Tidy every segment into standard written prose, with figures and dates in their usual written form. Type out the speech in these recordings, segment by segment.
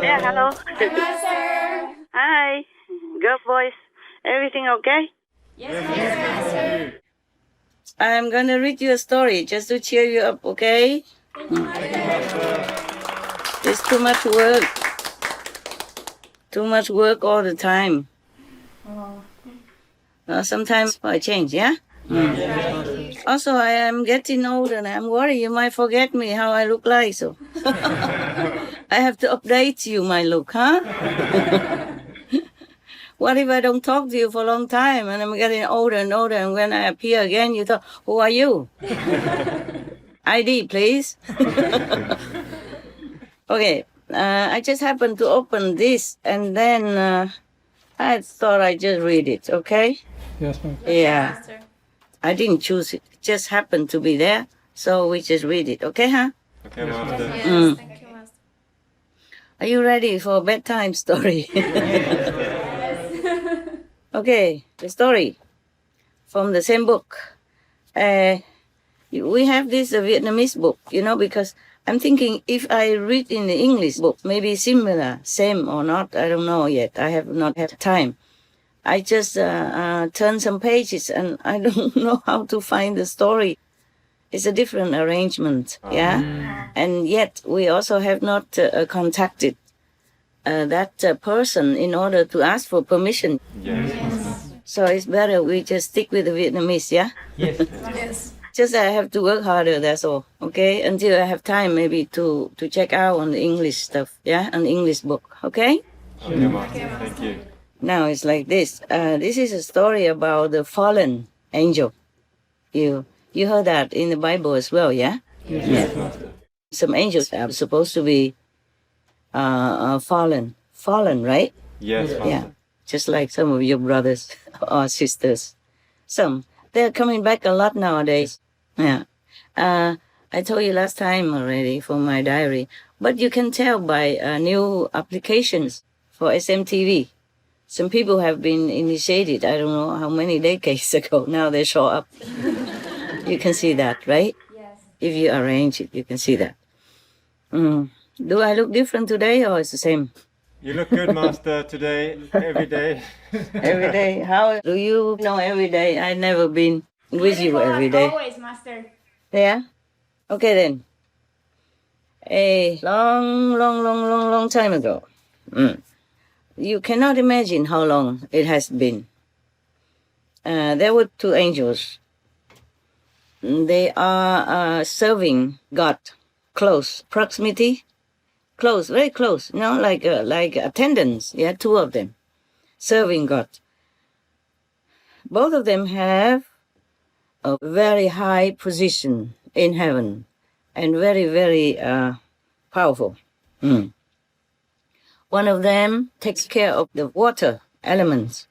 Yeah, hello. Hi, Master. Hi. Girl voice. Everything okay? Yes, Master. I'm going to read you a story just to cheer you up, okay? Thank you, Master. It's too much work. Too much work all the time. Sometimes I change, yeah? Also, I am getting older and I'm worried you might forget me, how I look like, so. I have to update you, my look, huh? What if I don't talk to you for a long time and I'm getting older and older and when I appear again, you thought, who are you? ID, please. Okay, I just happened to open this and then I thought I'd just read it, okay? Yes, ma'am. Yeah. Master. I didn't choose it. It just happened to be there, so we just read it, okay, huh? Okay, Master. Yes, thank you, Master. Are you ready for a bedtime story? Okay, the story from the same book. We have this Vietnamese book, because I'm thinking if I read in the English book, maybe similar, same or not, I don't know yet. I have not had time. I just turn some pages and I don't know how to find the story. It's a different arrangement, yeah? And yet we also have not contacted that person in order to ask for permission. Yes. So it's better we just stick with the Vietnamese, yeah? Yes. Just I have to work harder, that's all, okay? Until I have time maybe to check out on the English stuff, yeah? An English book, okay? Okay, Master. Thank you. Now it's like this. This is a story about the fallen angel. You heard that in the Bible as well, yeah? Yes, Master. Some angels are supposed to be fallen, right? Yes, Master. Yeah, just like some of your brothers or sisters. Some. They're coming back a lot nowadays. Yeah. I told you last time already for my diary, but you can tell by new applications for SMTV. Some people have been initiated, I don't know how many decades ago. Now they show up. You can see that, right? Yes. If you arrange it, you can see that. Do I look different today or it's the same? You look good, Master, today, every day. Every day? How do you know every day? I've never been with you every day. Always, Master. Yeah? Okay then. A long time ago. You cannot imagine how long it has been. There were two angels. They are serving God. Close proximity. Close, very close. Like attendants. Yeah, two of them. Serving God. Both of them have a very high position in heaven and very, very powerful. One of them takes care of the water elements,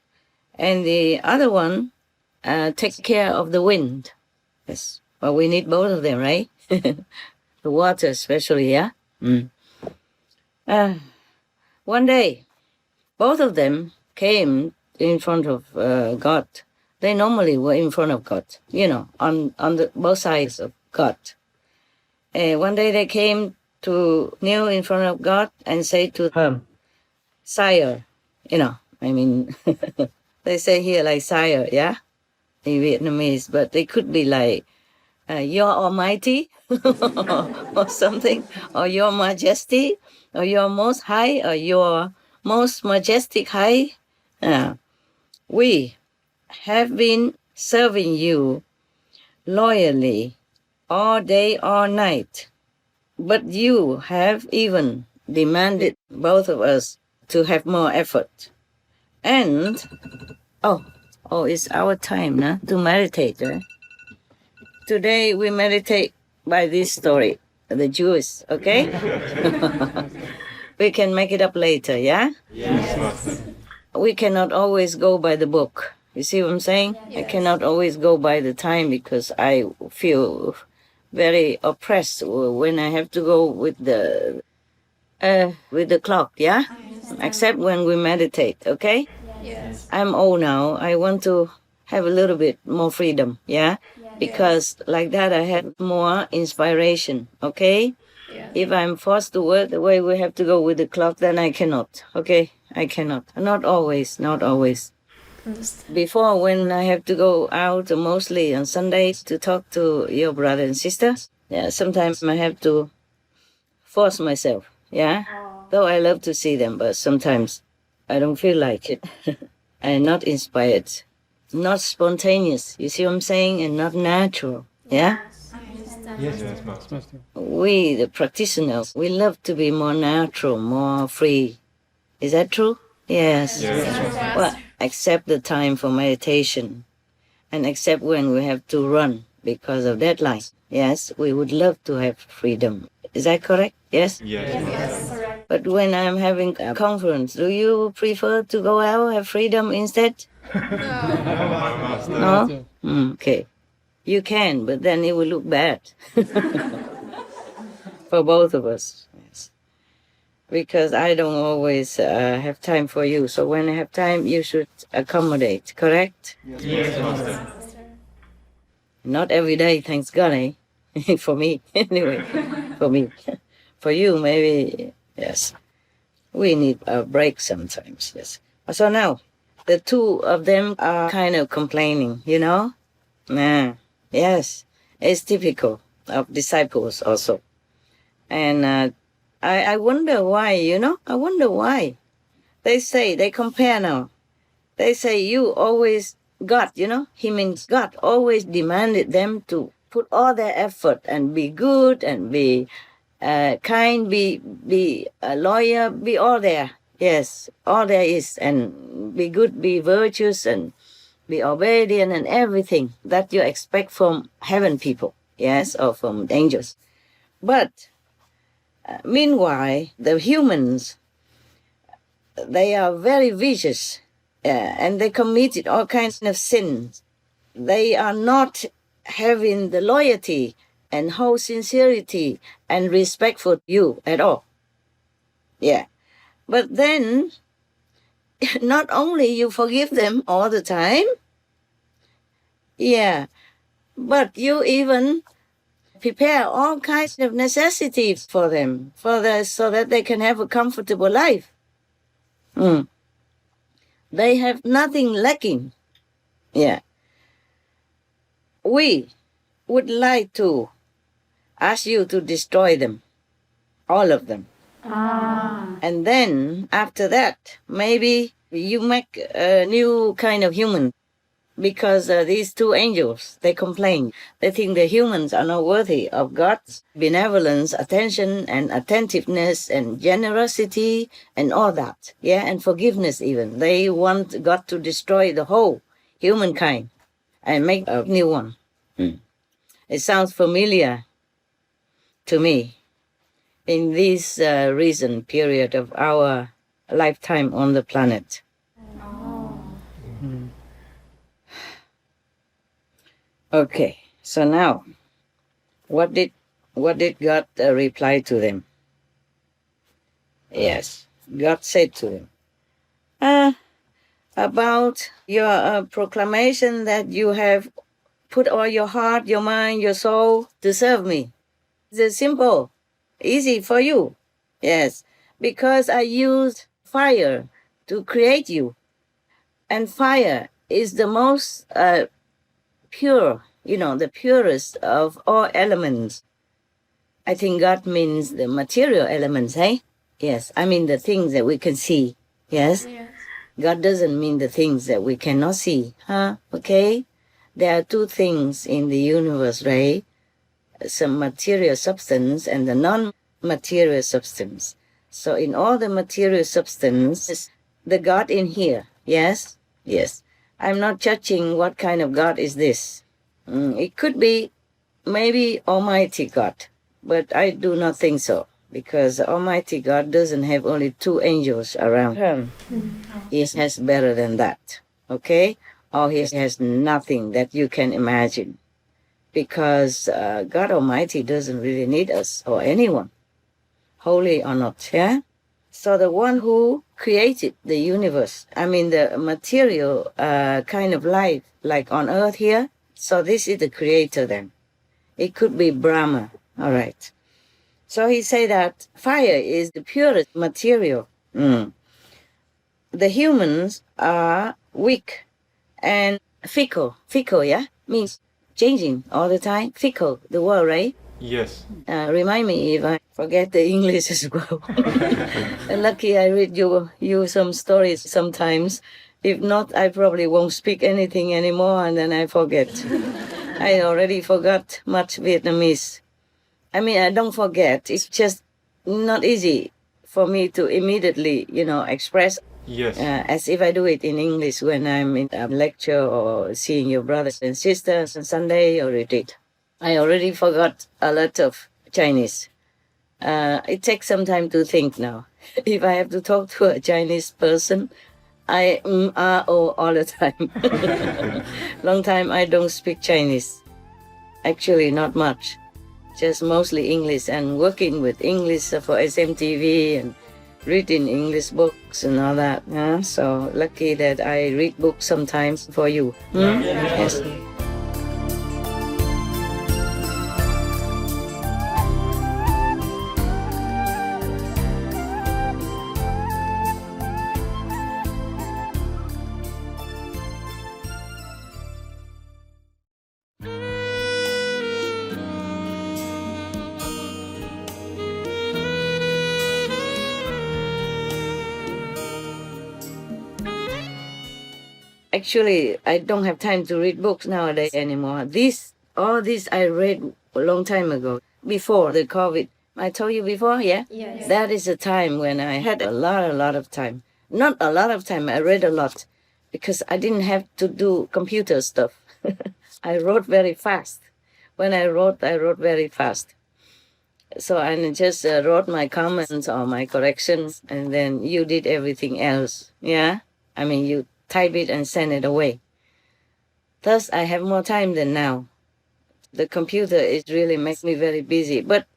and the other one takes care of the wind. Yes, well, we need both of them, right? The water especially, yeah? One day, both of them came in front of God. They normally were in front of God, on both sides of God. One day they came to kneel in front of God and say to him, Sire, they say here like Sire, yeah, in Vietnamese, but they could be like, Your Almighty, or something, or Your Majesty, or Your Most High, or Your Most Majestic High. We have been serving you loyally all day, all night, but you have even demanded both of us to have more effort. And, it's our time now to meditate, right? Today we meditate by this story, the Jewish, okay? We can make it up later, yeah? Yes, Master. We cannot always go by the book. You see what I'm saying? I cannot always go by the time because I feel very oppressed when I have to go with the clock, yeah? Except when we meditate, okay? Yes. I'm old now. I want to have a little bit more freedom, yeah? Because like that I have more inspiration, okay? Yeah. If I'm forced to work the way we have to go with the clock, then I cannot. Okay, I cannot. Not always. Not always. Understand. Before, when I have to go out, mostly on Sundays, to talk to your brother and sister, yeah, sometimes I have to force myself. Yeah, though I love to see them, but sometimes I don't feel like it. I'm not inspired, not spontaneous. You see what I'm saying? And not natural. Yeah. I understand. Yes, Master. We, the practitioners, we love to be more natural, more free. Is that true? Yes. Yes, Master. Well, accept the time for meditation and accept when we have to run because of deadlines. Yes, we would love to have freedom. Is that correct? Yes? Yes. But when I'm having a conference, do you prefer to go out, have freedom instead? No, Master. No? Okay. You can, but then it will look bad for both of us. Yes. Because I don't always have time for you. So when I have time, you should accommodate, correct? Yes, Master. Not every day, thanks God, eh? For me, anyway. For me. For you, maybe, yes. We need a break sometimes, yes. So now, the two of them are kind of complaining, you know? Nah, yes. It's typical of disciples also. And I wonder why, you know? I wonder why. They compare now. They say you always, God, you know? He means God always demanded them to put all their effort and be good and be kind, be a lawyer, be all there. Yes, all there is. And be good, be virtuous, and be obedient and everything that you expect from heaven people. Yes, or from angels. But meanwhile, the humans, they are very vicious and they committed all kinds of sins. They are not having the loyalty and whole sincerity and respect for you at all. Yeah. But then, not only you forgive them all the time, yeah, but you even prepare all kinds of necessities for them, so that they can have a comfortable life. They have nothing lacking. Yeah. We would like to ask you to destroy them, all of them. And then after that, maybe you make a new kind of human, because these two angels, they complain. They think the humans are not worthy of God's benevolence, attention, and attentiveness, and generosity, and all that. Yeah, and forgiveness even. They want God to destroy the whole humankind and make a new one. It sounds familiar to me in this recent period of our lifetime on the planet. Okay, so now, what did God reply to them? Yes, God said to them, about your proclamation that you have put all your heart, your mind, your soul to serve me. It's simple, easy for you. Yes, because I used fire to create you. And fire is the most pure, the purest of all elements. I think God means the material elements, eh? Yes, I mean the things that we can see. Yes? Yes. God doesn't mean the things that we cannot see, huh? Okay? There are two things in the universe, right? Some material substance and the non-material substance. So in all the material substance, the God in here, yes? Yes. I'm not judging what kind of God is this. It could be maybe Almighty God, but I do not think so, because Almighty God doesn't have only two angels around him. He has better than that, okay? Or he has nothing that you can imagine, because God Almighty doesn't really need us or anyone, holy or not, yeah? So the one who created the universe, I mean the material kind of life, like on earth here, so this is the creator then. It could be Brahma, all right. So he said that fire is the purest material. The humans are weak and fickle. Fickle, yeah? Means changing all the time. Fickle, the word, right? Yes. Remind me if I forget the English as well. Lucky I read you some stories sometimes. If not, I probably won't speak anything anymore and then I forget. I already forgot much Vietnamese. I mean, I don't forget. It's just not easy for me to immediately, express Yes. as if I do it in English when I'm in a lecture or seeing your brothers and sisters on Sunday or retreat. I already forgot a lot of Chinese. It takes some time to think now. If I have to talk to a Chinese person, I all the time. Long time I don't speak Chinese. Actually, not much. Just mostly English and working with English for SMTV and reading English books and all that. So lucky that I read books sometimes for you. Yes. Actually, I don't have time to read books nowadays anymore. All this I read a long time ago, before the COVID. I told you before, yeah? Yes. That is a time when I had a lot of time. Not a lot of time, I read a lot because I didn't have to do computer stuff. I wrote very fast. When I wrote very fast. So I just wrote my comments or my corrections and then you did everything else, yeah? I mean, you type it and send it away. Thus, I have more time than now. The computer is really makes me very busy, but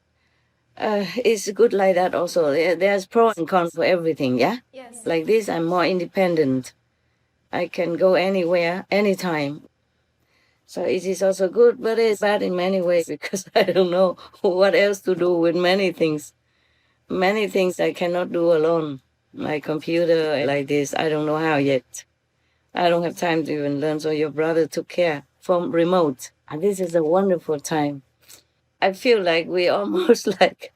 it's good like that also. There's pros and cons for everything, yeah? Yes. Like this, I'm more independent. I can go anywhere, anytime. So it is also good, but it's bad in many ways because I don't know what else to do with many things. Many things I cannot do alone. My computer like this, I don't know how yet. I don't have time to even learn, so your brother took care from remote. And this is a wonderful time. I feel like we almost like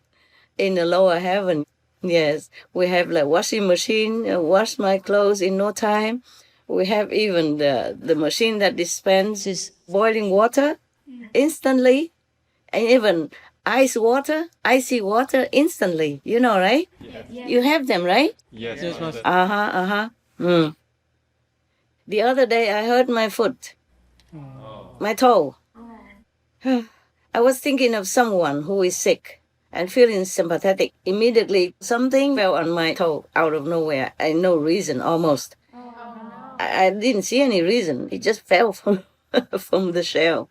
in the lower heaven. Yes, we have like washing machine, wash my clothes in no time. We have even the machine that dispenses boiling water instantly, and even icy water instantly. You know, right? Yes. You have them, right? Yes. Yes, Master. The other day I hurt my foot, my toe. I was thinking of someone who is sick and feeling sympathetic. Immediately, something fell on my toe out of nowhere. I no reason almost. I didn't see any reason. It just fell from from the shell.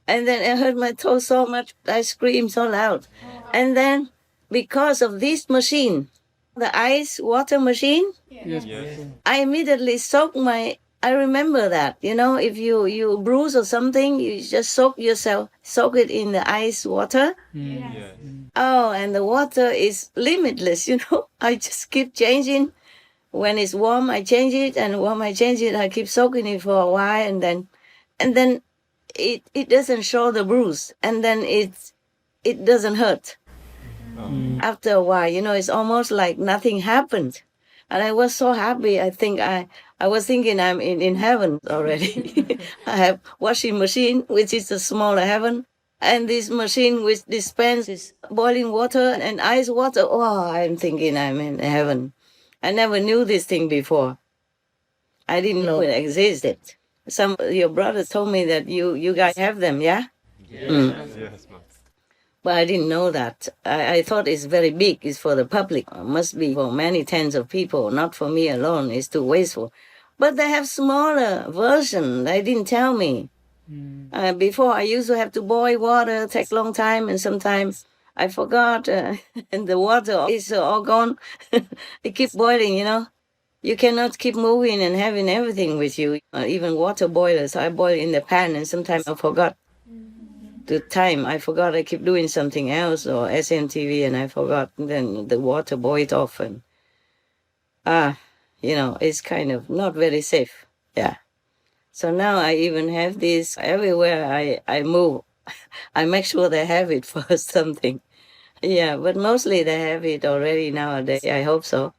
And then I hurt my toe so much, I screamed so loud. And then, because of this machine, the ice water machine, Yes. Yes. I immediately soak I remember that, if you bruise or something, you just soak it in the ice water. Yes. Oh, and the water is limitless, I just keep changing. When it's warm, I change it, and when I change it, I keep soaking it for a while, and then it doesn't show the bruise, and then it doesn't hurt. After a while, it's almost like nothing happened. And I was so happy. I think I was thinking I'm in heaven already. I have washing machine, which is a smaller heaven, and this machine which dispenses boiling water and ice water. Oh, I'm thinking I'm in heaven. I never knew this thing before. I didn't know it existed. Some of your brothers told me that you guys have them, yeah? Yes. Yes. Master. But I didn't know that. I thought it's very big. It's for the public. Must be for many tens of people, not for me alone. It's too wasteful. But they have smaller version. They didn't tell me. Before, I used to have to boil water, take long time, and sometimes I forgot, and the water is all gone. It keeps boiling, You cannot keep moving and having everything with you. Even water boilers, I boil in the pan, and sometimes I forgot. the time. I forgot. I keep doing something else or SMTV, and I forgot. And then the water boiled off, and it's kind of not very safe. Yeah. So now I even have this everywhere I move. I make sure they have it for something. Yeah, but mostly they have it already nowadays. I hope so.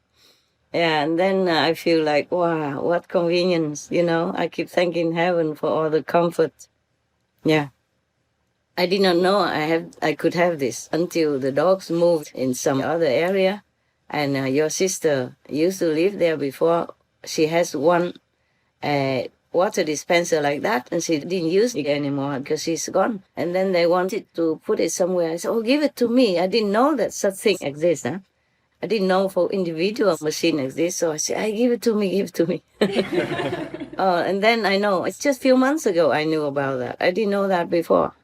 Yeah, and then I feel like, wow, what convenience, I keep thanking heaven for all the comfort. Yeah. I did not know I could have this until the dogs moved in some other area. And your sister used to live there before. She has one water dispenser like that, and she didn't use it anymore because she's gone. And then they wanted to put it somewhere. I said, oh, give it to me. I didn't know that such thing exists. Huh? I didn't know for individual machine exists. So I said, give it to me, give it to me. And then I know, it's just a few months ago I knew about that. I didn't know that before.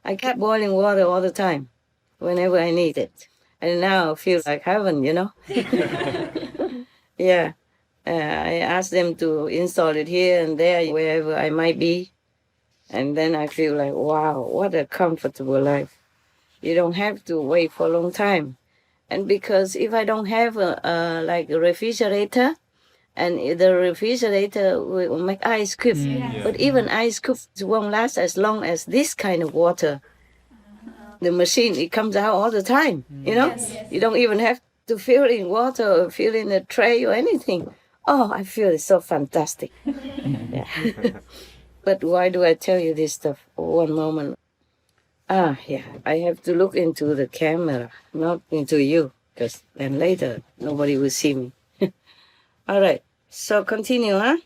I kept boiling water all the time, whenever I need it. And now I feel like heaven, Yeah. I asked them to install it here and there, wherever I might be. And then I feel like, wow, what a comfortable life. You don't have to wait for a long time. And because if I don't have a refrigerator, and the refrigerator will make ice cube. Yeah. But even ice cubes won't last as long as this kind of water. The machine, it comes out all the time, You don't even have to fill in water or fill in a tray or anything. Oh, I feel it's so fantastic. Yeah. But why do I tell you this stuff? One moment. Yeah, I have to look into the camera, not into you, because then later nobody will see me. All right, so continue, huh?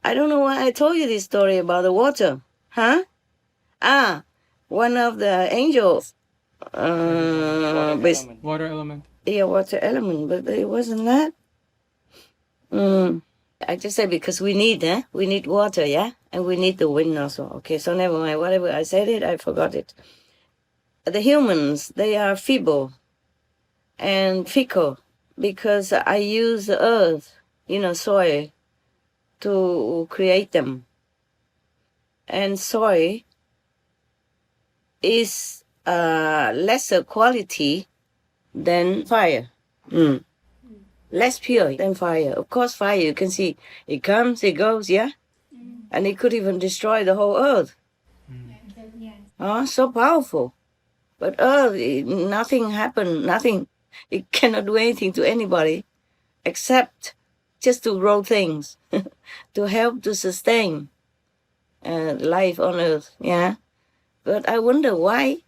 I don't know why I told you this story about the water, huh? One of the angels. Water element. Yeah, water element, but it wasn't that. I just said because we need water, yeah? And we need the wind also. Okay, so never mind. Whatever I said it, I forgot it. The humans, they are feeble and fickle because I use the earth, soil, to create them. And soil is lesser quality than fire. Less pure than fire. Of course, fire, you can see, it comes, it goes, yeah? And it could even destroy the whole earth. So powerful. But earth, nothing happened, nothing. It cannot do anything to anybody except just to grow things, to help to sustain life on earth, yeah? But I wonder why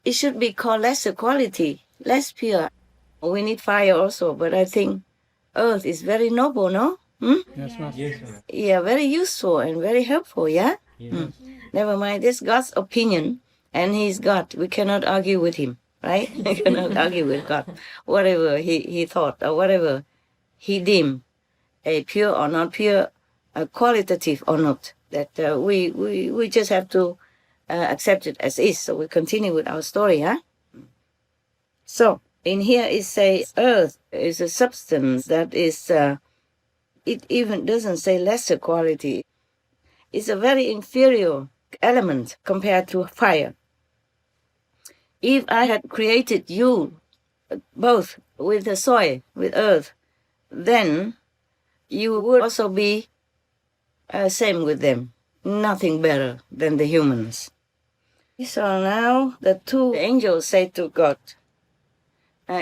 it should be called lesser quality, less pure. We need fire also, but I think earth is very noble, no? Yes, Master. Yes, ma'am. Yeah, very useful and very helpful, yeah? Yes. Never mind, this God's opinion, and he's God. We cannot argue with him, right? We cannot argue with God. Whatever he thought or whatever he deemed, pure or not pure, qualitative or not, that we just have to accept it as is. So we continue with our story, huh? So, in here it says earth is a substance that is, it even doesn't say lesser quality. It's a very inferior element compared to fire. If I had created you both with the soil, with earth, then you would also be same with them, nothing better than the humans. So now the two angels say to God,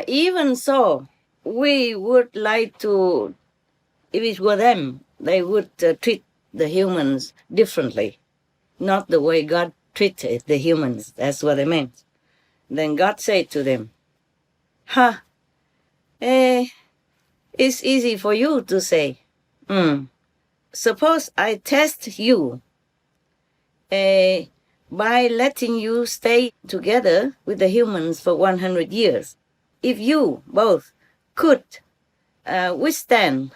even so, we would like to, if it were them, they would treat the humans differently, not the way God treated the humans. That's what they meant. Then God said to them, it's easy for you to say. Suppose I test you by letting you stay together with the humans for 100 years. If you both could withstand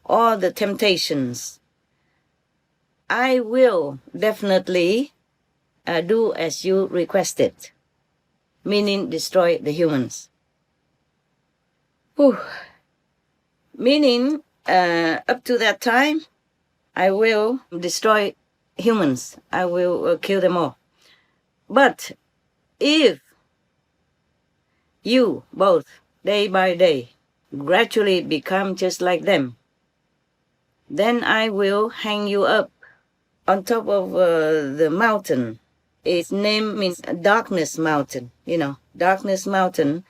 all the temptations, I will definitely do as you requested, meaning destroy the humans. Whew. Meaning, up to that time, I will destroy humans. I will kill them all. But if you both, day by day, gradually become just like them, then I will hang you up on top of the mountain. Its name means Darkness Mountain, Darkness Mountain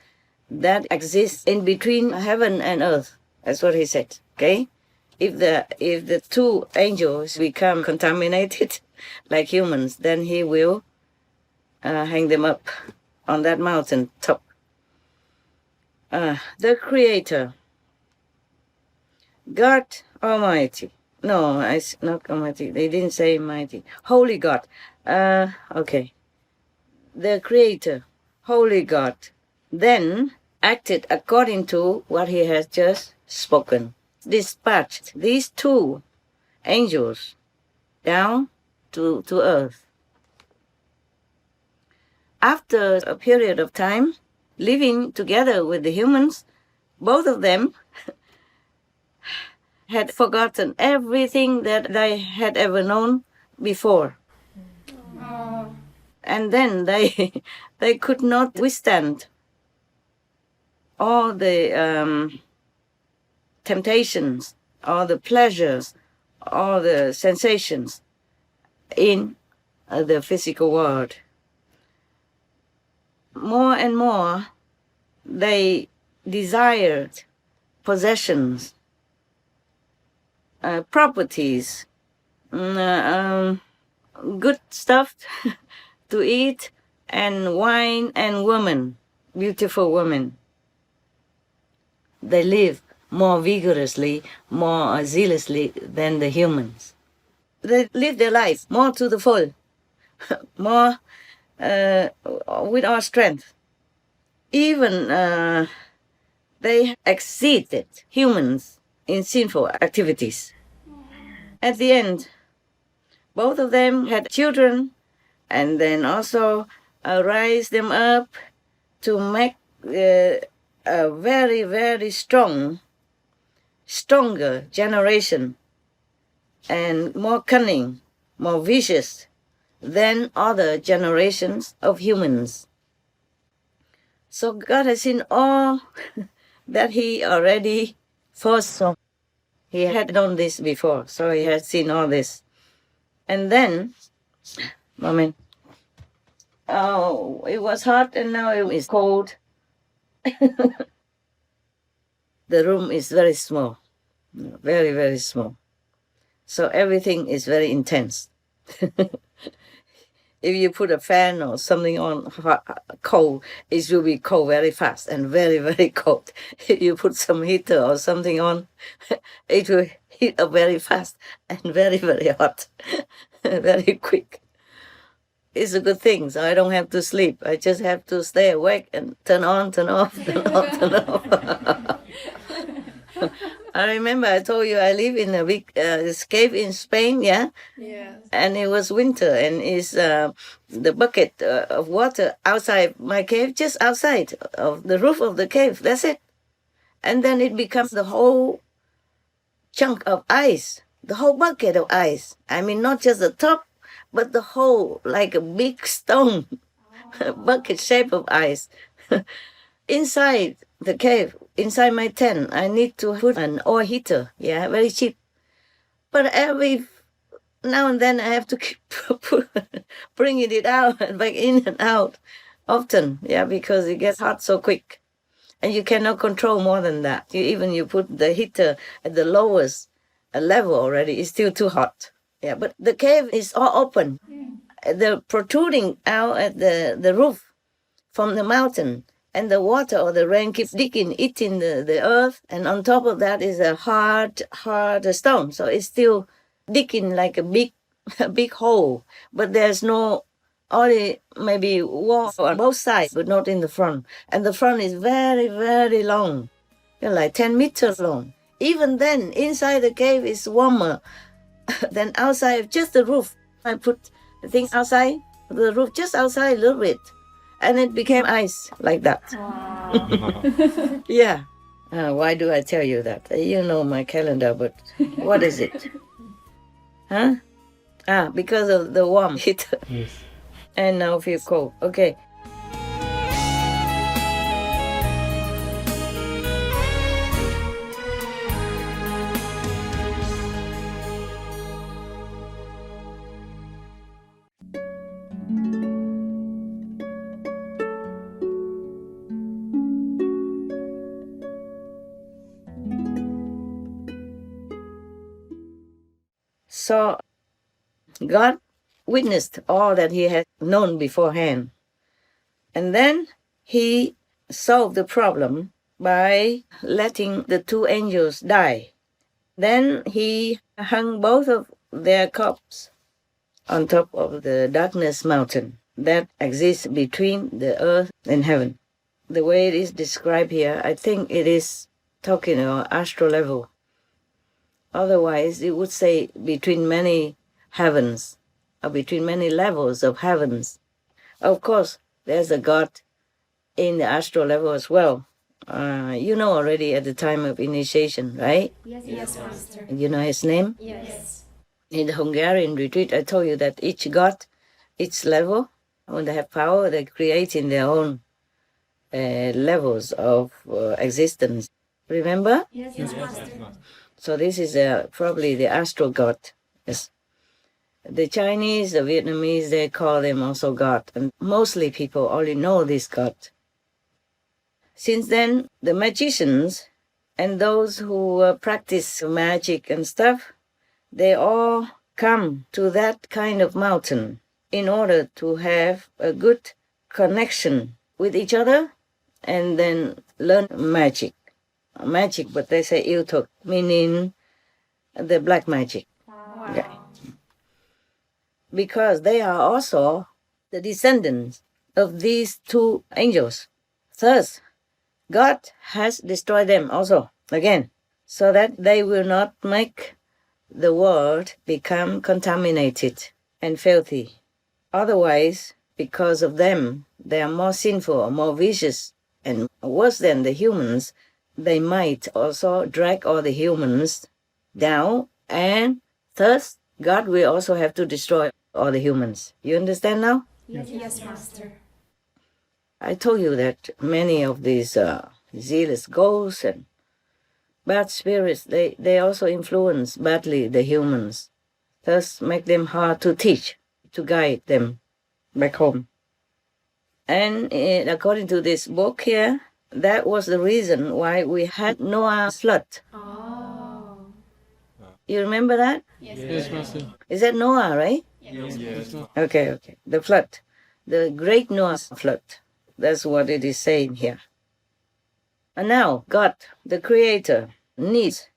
that exists in between heaven and earth. That's what he said, okay? If the two angels become contaminated like humans, then he will hang them up on that mountain top. The Creator, God Almighty. No, it's not Almighty. They didn't say mighty. Holy God. Okay. The Creator, Holy God, then acted according to what he has just spoken. Dispatched these two angels down to earth. After a period of time, living together with the humans, both of them had forgotten everything that they had ever known before. And then they could not withstand all the temptations, all the pleasures, all the sensations in the physical world. More and more, they desired possessions, properties, good stuff to eat, and wine and women, beautiful women. They live more vigorously, more zealously than the humans. They live their life more to the full, more with our strength. Even they exceeded humans in sinful activities. At the end, both of them had children, and then also raised them up to make a very, very stronger generation, and more cunning, more vicious than other generations of humans. So God has seen all that he already foresaw. He had known this before, so he had seen all this. And then, it was hot and now it is cold. The room is very small, very, very small. So everything is very intense. If you put a fan or something on cold, it will be cold very fast and very, very cold. If you put some heater or something on, it will heat up very fast and very, very hot, very quick. It's a good thing, so I don't have to sleep. I just have to stay awake and turn on, turn off, turn on, turn off. I remember I told you I live in a big cave in Spain, yeah? Yes. And it was winter, and it's the bucket of water outside my cave, just outside of the roof of the cave. That's it. And then it becomes the whole chunk of ice, the whole bucket of ice. I mean, not just the top, but the whole, like a big stone, bucket shape of ice. Inside the cave, inside my tent, I need to put an oil heater, yeah, very cheap. But every now and then I have to keep bringing it out and back in and out often, yeah, because it gets hot so quick. And you cannot control more than that. You put the heater at the lowest level already, it's still too hot. Yeah, but the cave is all open. They're protruding out at the roof from the mountain. And the water or the rain keeps digging, eating the earth. And on top of that is a hard stone. So it's still digging like a big hole. But there's no, only maybe wall on both sides, but not in the front. And the front is very, very long, like 10 meters long. Even then, inside the cave is warmer than outside, just the roof. I put the thing outside, the roof just outside a little bit. And it became ice like that. Wow. Yeah. Why do I tell you that? You know my calendar, but what is it? Huh? Because of the warm heat. Yes. And now feel cold. Okay. So God witnessed all that he had known beforehand. And then he solved the problem by letting the two angels die. Then he hung both of their corpses on top of the darkness mountain that exists between the earth and heaven. The way it is described here, I think it is talking about astral level. Otherwise, it would say between many heavens, or between many levels of heavens. Of course, there's a God in the astral level as well. You know already at the time of initiation, right? Yes, Master. You know his name? Yes. In the Hungarian retreat, I told you that each God, each level, when they have power, they create in their own levels of existence. Remember? Yes, Master. So this is probably the astral God. Yes. The Chinese, the Vietnamese, they call them also God. And mostly people only know this God. Since then, the magicians and those who practice magic and stuff, they all come to that kind of mountain in order to have a good connection with each other and then learn magic. Magic, but they say yêu thuật, meaning the black magic. Wow. Okay. Because they are also the descendants of these two angels. Thus, God has destroyed them also, again, so that they will not make the world become contaminated and filthy. Otherwise, because of them, they are more sinful or more vicious and worse than the humans. They might also drag all the humans down, and thus God will also have to destroy all the humans. You understand now? Yes, Master. I told you that many of these zealous ghosts and bad spirits, they also influence badly the humans, thus make them hard to teach, to guide them back home. And according to this book here, that was the reason why we had Noah's flood. Oh. You remember that? Yes, Master. Is that Noah, right? Yes. Okay. The flood. The great Noah's flood. That's what it is saying here. And now, God, the Creator, needs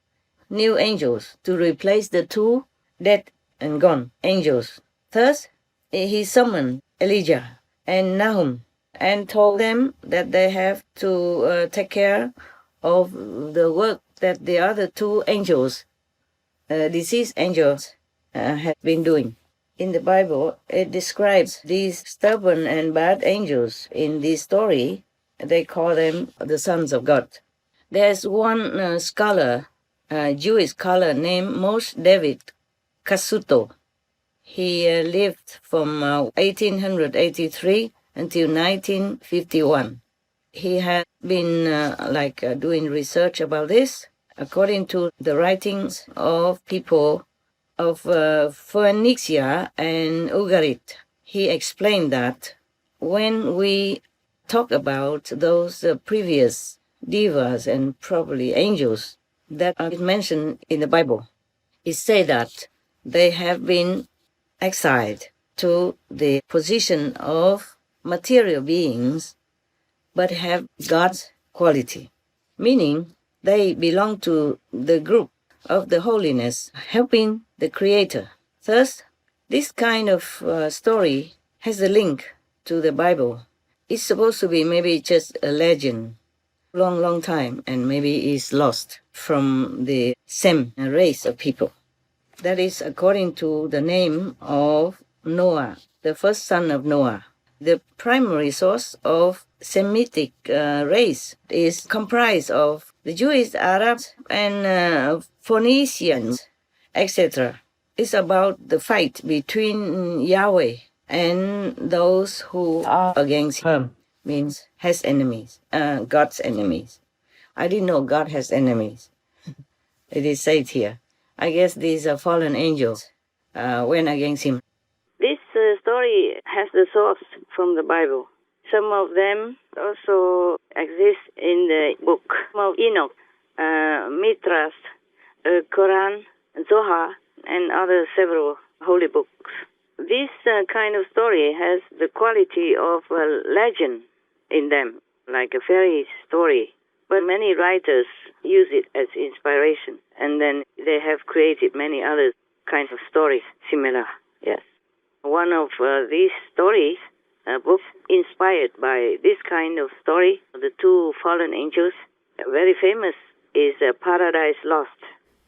new angels to replace the two dead and gone angels. Thus, he summoned Elijah and Nahum and told them that they have to take care of the work that the other two angels, deceased angels, have been doing. In the Bible, it describes these stubborn and bad angels in this story. They call them the sons of God. There's one scholar, Jewish scholar named Moshe David Kasuto. He lived from 1883 until 1951. He had been doing research about this. According to the writings of people of Phoenicia and Ugarit, he explained that when we talk about those previous divas and probably angels that are mentioned in the Bible, it says that they have been exiled to the position of material beings but have God's quality, meaning they belong to the group of the holiness, helping the Creator. Thus, this kind of story has a link to the Bible. It's supposed to be maybe just a legend, long time, and maybe is lost from the Sem race of people. That is according to the name of Noah, the first son of Noah. The primary source of Semitic race is comprised of the Jewish, Arabs, and Phoenicians, etc. It's about the fight between Yahweh And those who are against him means has enemies, God's enemies. I didn't know God has enemies. It is said here. I guess these are fallen angels went against him. This story has the source from the Bible. Some of them also exist in the book of Enoch, Mithras, Quran, Zohar, and other several holy books. This kind of story has the quality of a legend in them, like a fairy story. But many writers use it as inspiration, and then they have created many other kinds of stories similar. Yes. One of these stories, a book inspired by this kind of story, the two fallen angels, very famous, is Paradise Lost,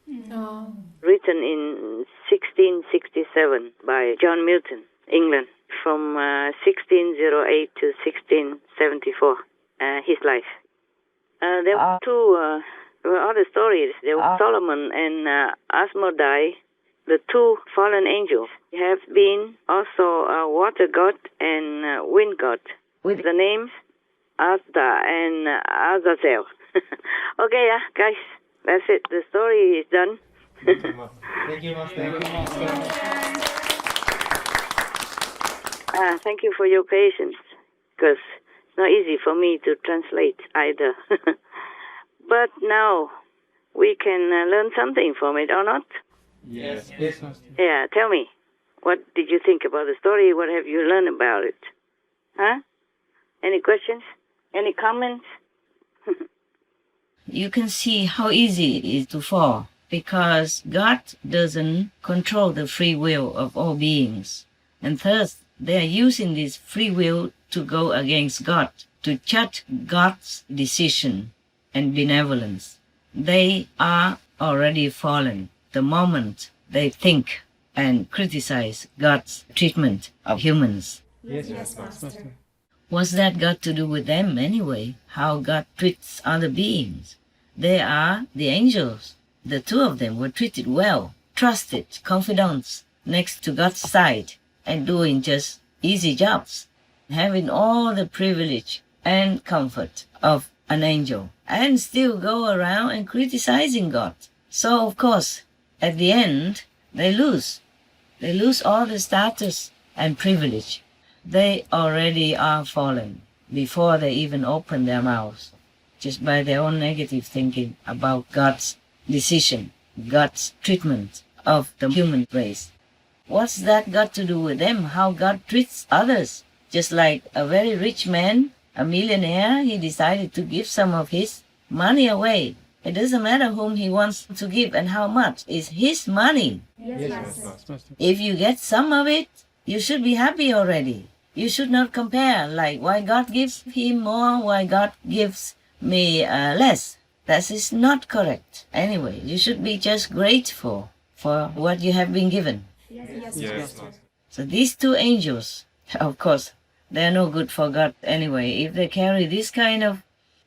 written in 1667 by John Milton, England, from 1608 to 1674, his life. There were two other stories. There were Solomon and Asmodai, the two fallen angels. They have been also a water god and wind god, with the names Asda and Azazel. Okay, guys, that's it. The story is done. Thank you, Master. Thank you for your patience, because it's not easy for me to translate either. But now we can learn something from it, or not? Yes, Master. Yeah, tell me. What did you think about the story? What have you learned about it? Huh? Any questions? Any comments? You can see how easy it is to fall, because God doesn't control the free will of all beings. And thus, they are using this free will to go against God, to judge God's decision and benevolence. They are already fallen the moment they think and criticize God's treatment of humans. Yes, Master. What's that got to do with them anyway? How God treats other beings? They are the angels. The two of them were treated well, trusted, confidants, next to God's side, and doing just easy jobs, having all the privilege and comfort of an angel, and still go around and criticizing God. So, of course, at the end, they lose. They lose all the status and privilege. They already are fallen before they even open their mouths, just by their own negative thinking about God's decision, God's treatment of the human race. What's that got to do with them? How God treats others? Just like a very rich man, a millionaire, he decided to give some of his money away. It doesn't matter whom he wants to give and how much. It's his money. Yes, Master. If you get some of it, you should be happy already. You should not compare, like, why God gives him more, why God gives me less. That is not correct. Anyway, you should be just grateful for what you have been given. Yes, Master. So these two angels, of course, they are no good for God anyway. If they carry this kind of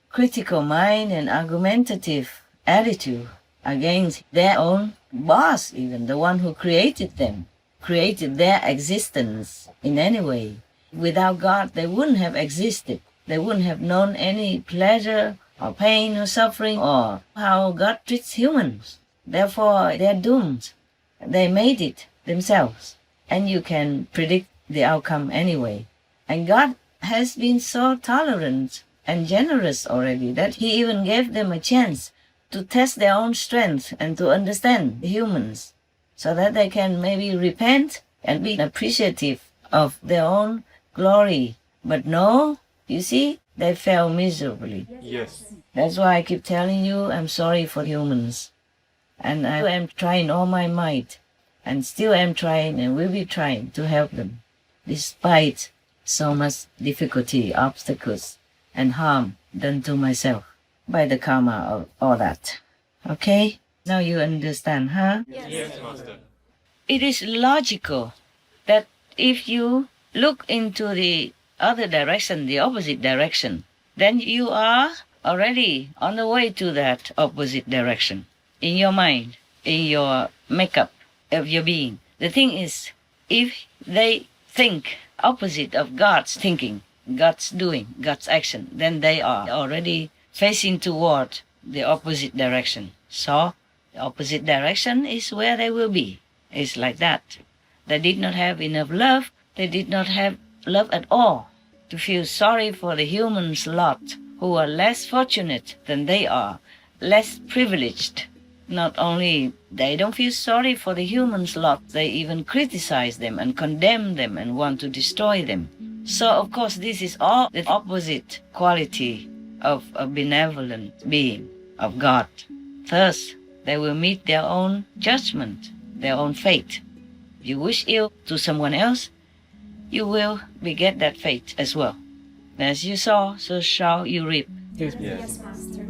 critical mind and argumentative attitude against their own boss, even the one who created them, created their existence in any way. Without God, they wouldn't have existed. They wouldn't have known any pleasure or pain or suffering or how God treats humans. Therefore, they're doomed. They made it themselves. And you can predict the outcome anyway. And God has been so tolerant and generous already that he even gave them a chance to test their own strength and to understand the humans, so that they can maybe repent and be appreciative of their own glory. But no, you see, they fell miserably. Yes. That's why I keep telling you I'm sorry for humans. And I am trying all my might, and still am trying and will be trying to help them, despite so much difficulty, obstacles, and harm done to myself by the karma of all that. Okay? Now you understand, huh? Yes, Master. It is logical that if you look into the other direction, the opposite direction, then you are already on the way to that opposite direction in your mind, in your makeup of your being. The thing is, if they think opposite of God's thinking, God's doing, God's action, then they are already facing toward the opposite direction. So the opposite direction is where they will be. It's like that. They did not have enough love. They did not have love at all to feel sorry for the humans' lot who are less fortunate than they are, less privileged. Not only they don't feel sorry for the humans' lot, they even criticize them and condemn them and want to destroy them. So, of course, this is all the opposite quality of a benevolent being, of God. Thus, they will meet their own judgment, their own fate. If you wish ill to someone else, you will beget that fate as well. As you sow, so shall you reap. Yes. Yes, Master.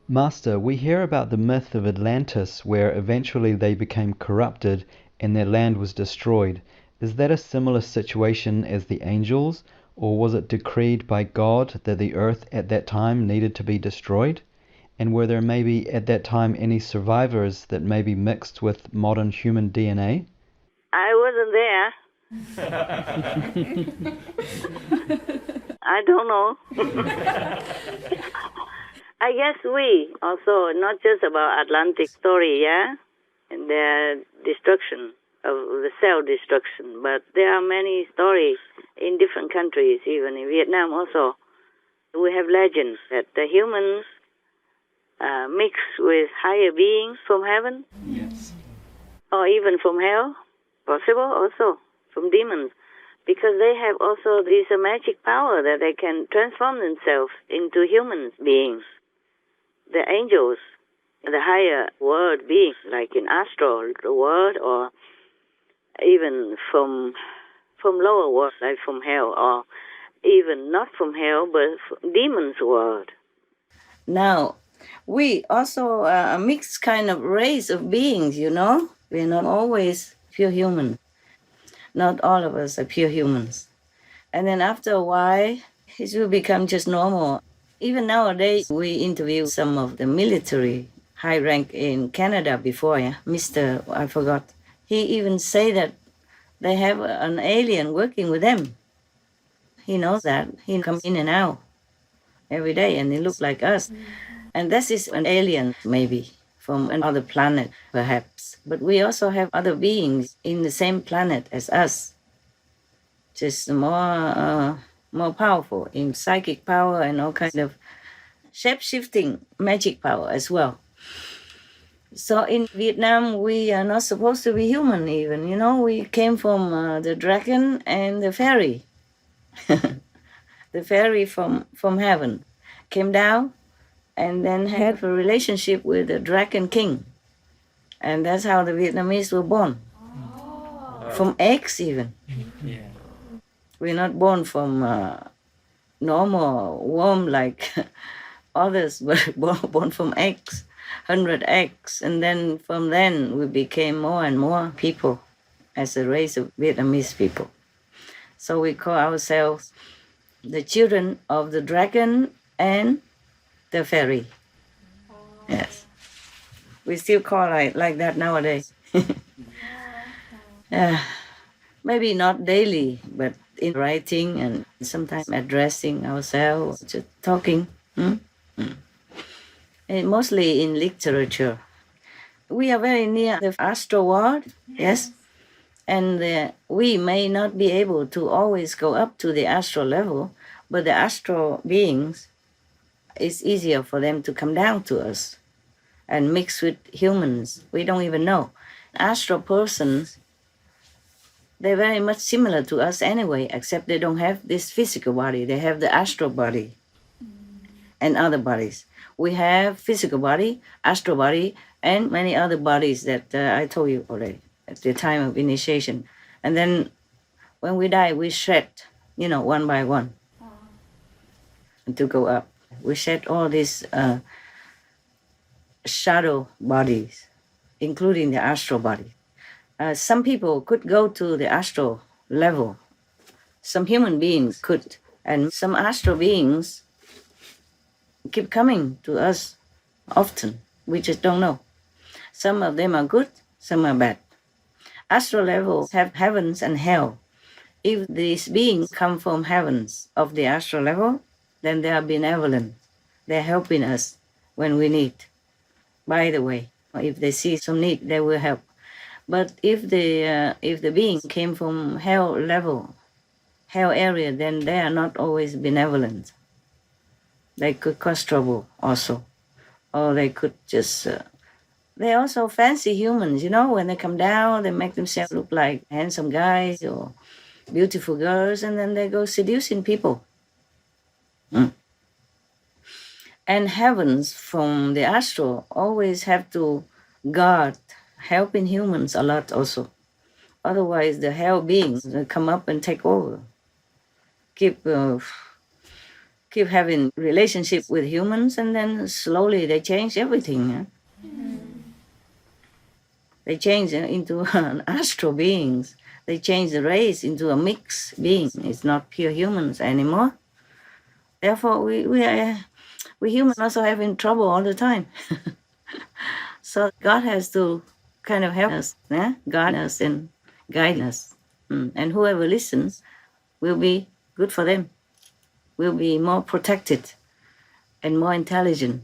Master, we hear about the myth of Atlantis where eventually they became corrupted and their land was destroyed. Is that a similar situation as the angels, or was it decreed by God that the earth at that time needed to be destroyed? And were there maybe at that time any survivors that may be mixed with modern human DNA? I wasn't there. I don't know. I guess we also, not just about Atlantic story, yeah? And their destruction, of the self-destruction, but there are many stories in different countries, even in Vietnam also. We have legends that the humans mix with higher beings from heaven. Yes. Or even from hell, possible also, from demons. Because they have also this magic power that they can transform themselves into human beings. The angels, the higher world beings, like in astral world, or even from lower world, like from hell, or even not from hell, but from demons' world. Now, we also are a mixed kind of race of beings, you know? We're not always pure human. Not all of us are pure humans. And then after a while, it will become just normal. Even nowadays, we interview some of the military high rank in Canada before, yeah? Mr. I forgot. He even say that they have an alien working with them. He knows that. He comes in and out every day, and he looks like us. And this is an alien, maybe, from another planet, perhaps. But we also have other beings in the same planet as us, just more powerful in psychic power and all kind of shape-shifting magic power as well. So in Vietnam, we are not supposed to be human even. You know, we came from the dragon and the fairy. The fairy from heaven came down and then had a relationship with the dragon king. And that's how the Vietnamese were born. From eggs even. Yeah. We're not born from normal womb like others, but born from eggs, 100 eggs. And then from then we became more and more people as a race of Vietnamese people. So we call ourselves the children of the dragon and the fairy. Yes. We still call like that nowadays. Maybe not daily, but in writing and sometimes addressing ourselves, just talking. And mostly in literature. We are very near the astral world, yes? And we may not be able to always go up to the astral level, but the astral beings, it's easier for them to come down to us and mix with humans. We don't even know. Astral persons, they're very much similar to us anyway, except they don't have this physical body. They have the astral body and other bodies. We have physical body, astral body, and many other bodies that I told you already at the time of initiation. And then When we die, we shed, one by one to go up. We shed all these shadow bodies, including the astral body. Some people could go to the astral level. Some human beings could. And some astral beings keep coming to us often. We just don't know. Some of them are good, some are bad. Astral levels have heavens and hell. If these beings come from heavens of the astral level, then they are benevolent. They're helping us when we need. By the way, if they see some need, they will help. But if the being came from hell level, hell area, then they are not always benevolent. They could cause trouble also, or they could just. They also fancy humans, when they come down, they make themselves look like handsome guys or beautiful girls, and then they go seducing people. And heavens from the astral always have to guard helping humans a lot also. Otherwise, the hell beings will come up and take over. Keep having relationship with humans, and then slowly they change everything. They change into astral beings. They change the race into a mixed being. It's not pure humans anymore. Therefore, we humans also having trouble all the time. So God has to kind of help us, guard us and guide us. And whoever listens will be good for them, will be more protected and more intelligent,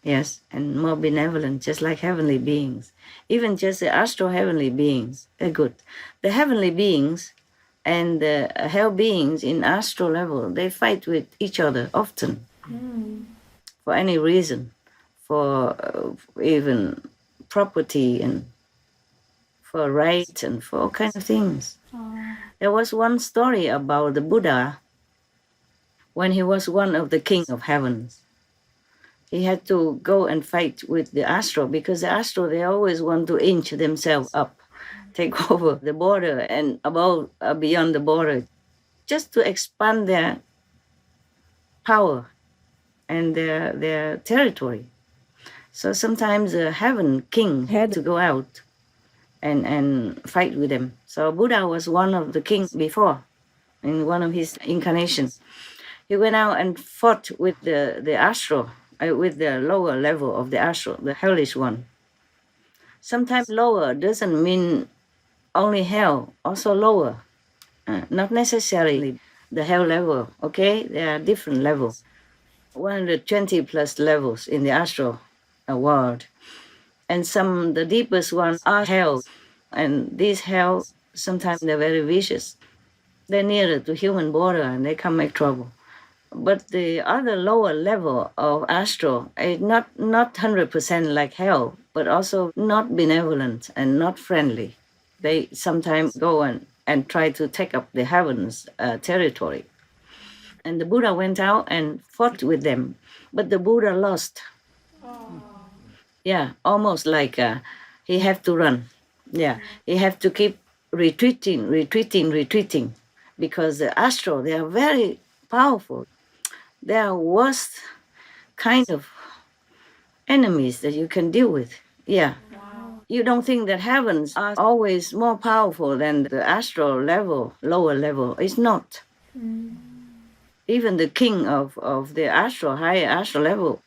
yes, and more benevolent, just like heavenly beings. Even just the astral heavenly beings, they're good. The heavenly beings and the hell beings in astral level, they fight with each other often for any reason, for even property and for rights and for all kinds of things. There was one story about the Buddha when he was one of the king of heavens. He had to go and fight with the astral, because the astral, they always want to inch themselves up, take over the border and above, beyond the border, just to expand their power and their territory. So sometimes the heaven king had to go out and fight with them. So Buddha was one of the kings before, in one of his incarnations. He went out and fought with the astral, with the lower level of the astral, the hellish one. Sometimes lower doesn't mean only hell, also lower. Not necessarily the hell level, okay? There are different levels. 120 plus levels in the astral world. And the deepest ones are hell. And these hell, sometimes they're very vicious. They're nearer to human border and they can make trouble. But the other lower level of astral is not 100% like hell, but also not benevolent and not friendly. They sometimes go and try to take up the heavens territory. And the Buddha went out and fought with them, but the Buddha lost. Yeah, almost like he had to run. Yeah, he had to keep retreating, because the astral, they are very powerful. They are worst kind of enemies that you can deal with. Yeah. Wow. You don't think that heavens are always more powerful than the astral level, lower level. It's not. Even the king of the astral, higher astral level,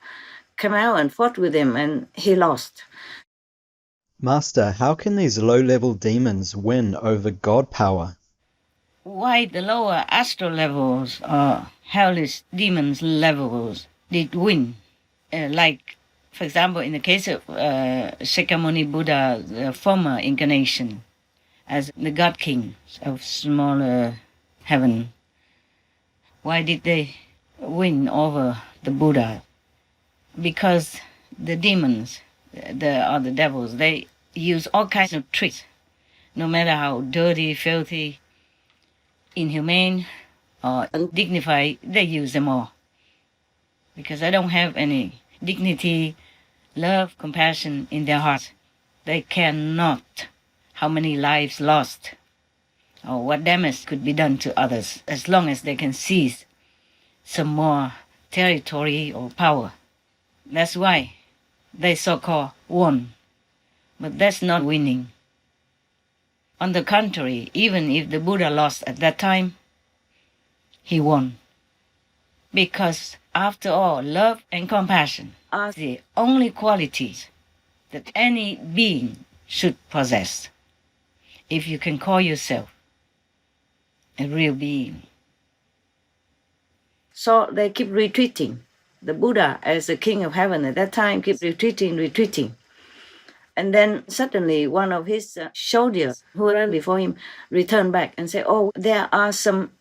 came out and fought with him, and he lost. Master, how can these low-level demons win over God power? Why the lower astral levels or hellish demons levels did win? Like, for example, in the case of Shakyamuni Buddha, the former incarnation as the God King of smaller heaven, why did they win over the Buddha? Because the demons, the devils, they use all kinds of tricks, no matter how dirty, filthy, inhumane, or undignified, they use them all. Because they don't have any dignity, love, compassion in their hearts. They care not how many lives lost or what damage could be done to others, as long as they can seize some more territory or power. That's why they so-called won. But that's not winning. On the contrary, even if the Buddha lost at that time, he won. Because after all, love and compassion are the only qualities that any being should possess, if you can call yourself a real being. So they keep retreating. The Buddha, as the king of heaven at that time, keep retreating. And then suddenly one of his soldiers who ran before him returned back and said, oh, there are some,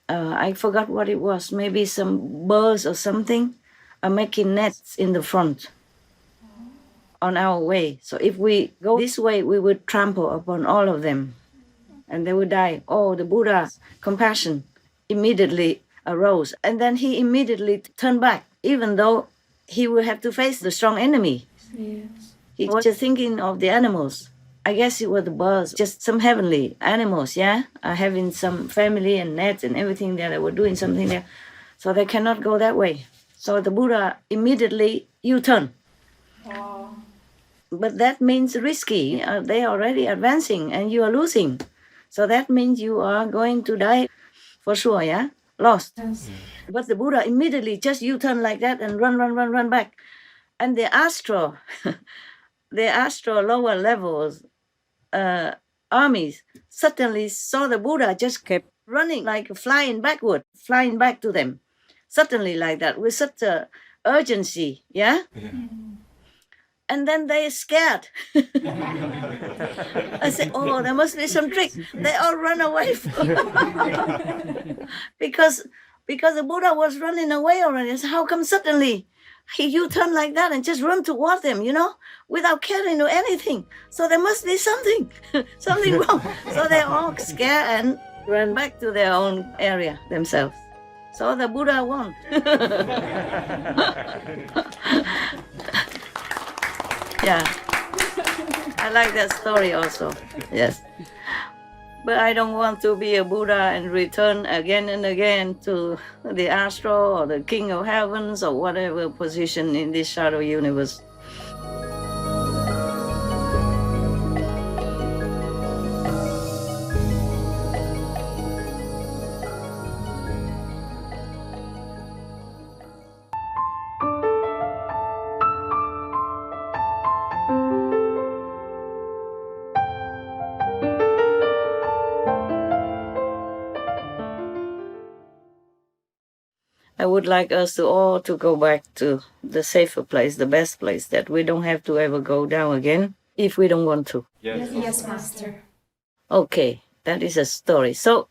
I forgot what it was, maybe some birds or something are making nets in the front on our way. So if we go this way, we would trample upon all of them and they would die. Oh, the Buddha's compassion immediately arose. And then he immediately turned back, even though he would have to face the strong enemy. Yes. He was just thinking of the animals. I guess it was the birds, just some heavenly animals, yeah? Are having some family and nets and everything there. They were doing something there. So they cannot go that way. So the Buddha immediately U-turn. Wow. But that means risky. They are already advancing and you are losing. So that means you are going to die for sure, yeah? Lost. Yes. But the Buddha immediately just U-turn like that and run back. And the astral lower levels armies suddenly saw the Buddha just kept running like flying back to them. Suddenly like that, with such a urgency, yeah? And then they scared. I said, oh, there must be some trick. They all run away. because the Buddha was running away already. So how come suddenly he U-turn like that and just run toward them, without caring or anything? So there must be something wrong. So they all scared and ran back to their own area themselves. So the Buddha won. Yeah, I like that story also. Yes. But I don't want to be a Buddha and return again and again to the astral or the king of heavens or whatever position in this shadow universe. I would like us to all to go back to the safer place, the best place, that we don't have to ever go down again if we don't want to. Yes, Yes, Master. Okay, that is a story. So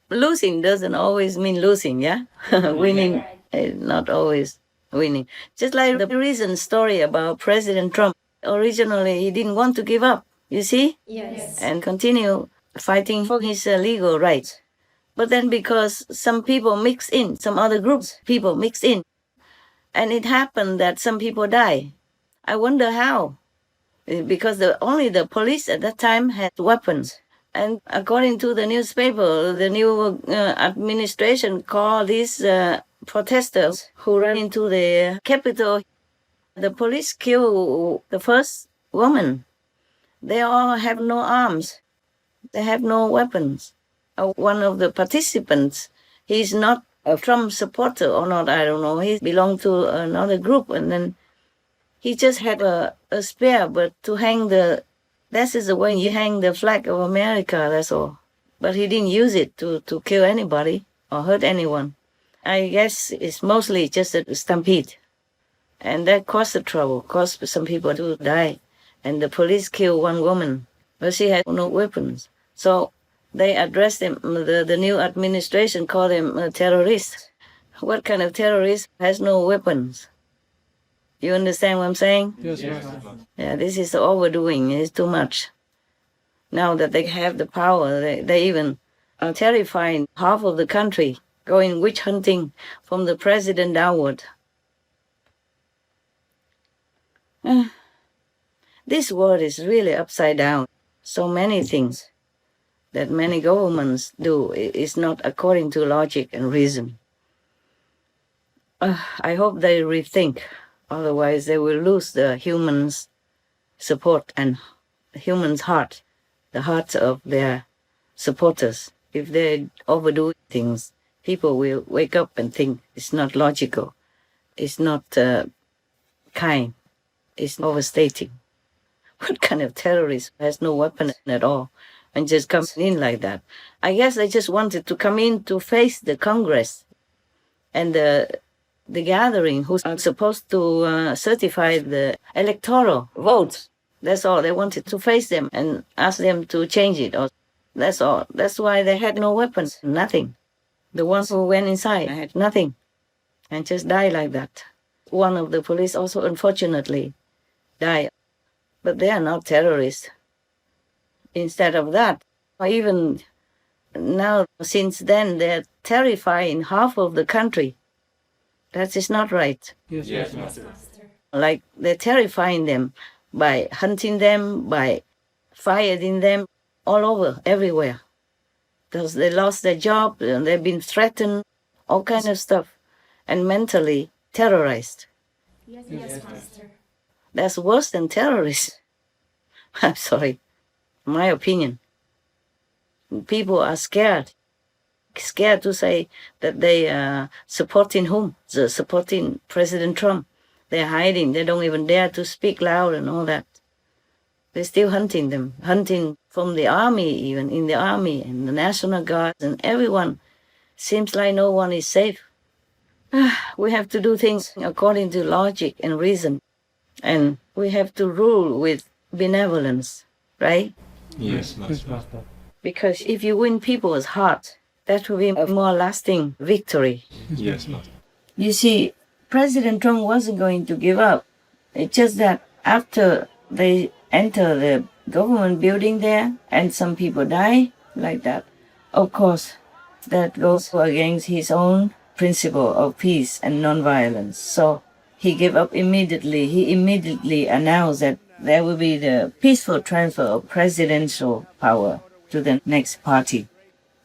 losing doesn't always mean losing, yeah? Winning is not always winning. Just like the recent story about President Trump. Originally, he didn't want to give up, you see? Yes. And continue fighting for his legal rights. But then because some people mix in, some other groups, people mix in, and it happened that some people die. I wonder how. Because only the police at that time had weapons. And according to the newspaper, the new administration called these protesters who ran into the Capitol. The police killed the first woman. They all have no arms. They have no weapons. One of the participants, he's not a Trump supporter or not, I don't know. He belonged to another group, and then he just had a spear, but to hang that is the way you hang the flag of America, that's all. But he didn't use it to kill anybody or hurt anyone. I guess it's mostly just a stampede. And that caused the trouble, caused some people to die. And the police killed one woman, but she had no weapons. So they addressed them, the new administration called them terrorists. What kind of terrorist has no weapons? You understand what I'm saying? yes, Yeah, this is overdoing. It's too much. Now that they have the power, they even are terrifying half of the country, going witch hunting from the president downward. This world is really upside down. So many things. that many governments do is not according to logic and reason. I hope they rethink, otherwise they will lose the humans' support and humans' heart, the hearts of their supporters. If they overdo things, people will wake up and think it's not logical, it's not kind, it's overstating. What kind of terrorist has no weapon at all and just comes in like that? I guess they just wanted to come in to face the Congress and the gathering who's supposed to certify the electoral votes. That's all. They wanted to face them and ask them to change it. Or that's all. That's why they had no weapons, nothing. The ones who went inside had nothing and just died like that. One of the police also, unfortunately, died. But they are not terrorists. Instead of that, or even now, since then, they're terrifying half of the country. That is not right. Yes, Master. Like they're terrifying them by hunting them, by firing them all over, everywhere. Because they lost their job, and they've been threatened, all kind of stuff, and mentally terrorized. Yes, Master. That's worse than terrorists. I'm sorry. My opinion. People are scared to say that they are supporting whom? Supporting President Trump. They're hiding. They don't even dare to speak loud and all that. They're still hunting them. Hunting from the army, even in the army and the National Guard and everyone. Seems like no one is safe. We have to do things according to logic and reason. And we have to rule with benevolence, right? Yes, Master. Because if you win people's hearts, that will be a more lasting victory. Yes, Master. You see, President Trump wasn't going to give up. It's just that after they enter the government building there and some people die like that, of course, that goes against his own principle of peace and nonviolence. So he gave up immediately. He immediately announced that there will be the peaceful transfer of presidential power to the next party,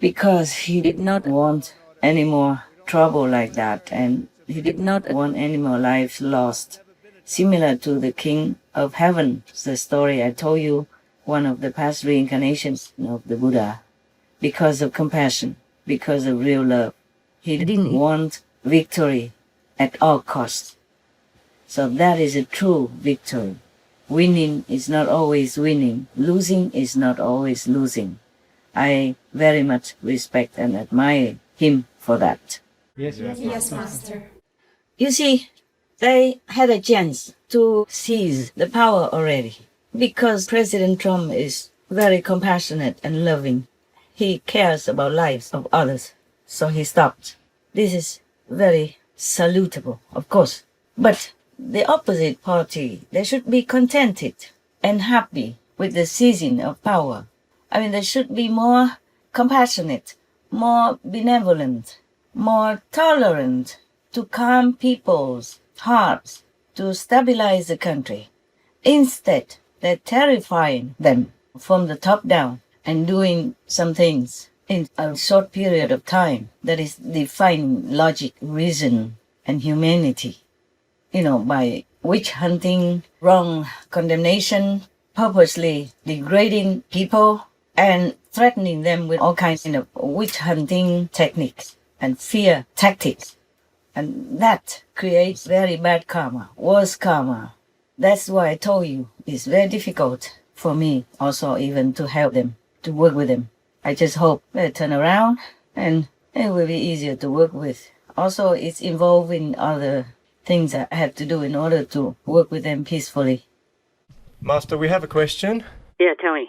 because he did not want any more trouble like that, and he did not want any more lives lost. Similar to the King of Heaven, the story I told you, one of the past reincarnations of the Buddha, because of compassion, because of real love. He didn't want victory at all costs. So that is a true victory. Winning is not always winning. Losing is not always losing. I very much respect and admire him for that. Yes, Yes, Master. You see, they had a chance to seize the power already because President Trump is very compassionate and loving. He cares about lives of others, so he stopped. This is very salutable, of course. But the opposite party, they should be contented and happy with the seizing of power. I mean, they should be more compassionate, more benevolent, more tolerant to calm people's hearts, to stabilize the country. Instead, they're terrifying them from the top down and doing some things in a short period of time that is defying logic, reason, and humanity. By witch hunting, wrong condemnation, purposely degrading people, and threatening them with all kinds of witch hunting techniques and fear tactics. And that creates very bad karma, worse karma. That's why I told you it's very difficult for me also even to help them, to work with them. I just hope they turn around and it will be easier to work with. Also, it's involving other things that I have to do in order to work with them peacefully. Master, we have a question. Yeah, tell me.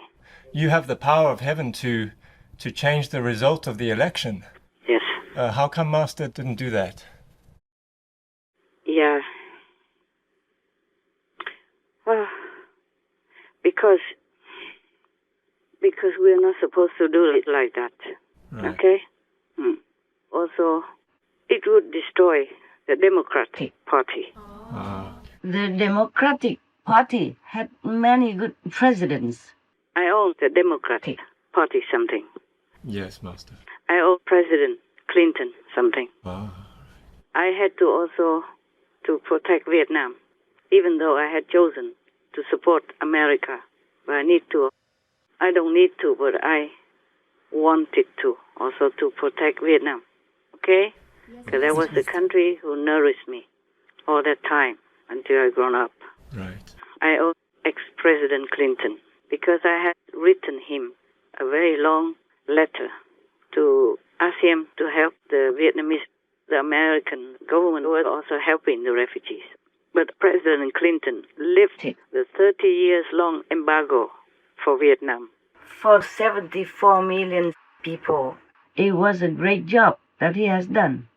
You have the power of heaven to change the result of the election. Yes. How come Master didn't do that? Yeah. Well, because we're not supposed to do it like that. Right. Okay? Also, it would destroy the Democratic Party. The Democratic Party had many good presidents. I own the Democratic party something. Yes, Master. I owe President Clinton something. Ah. I had to also to protect Vietnam, even though I had chosen to support America. But I don't need to, but I wanted to also to protect Vietnam. Okay? Because that was the country who nourished me all that time until I grown up. Right. I owe ex-President Clinton because I had written him a very long letter to ask him to help the Vietnamese. The American government was also helping the refugees. But President Clinton lifted the 30 years long embargo for Vietnam. For 74 million people. It was a great job that he has done.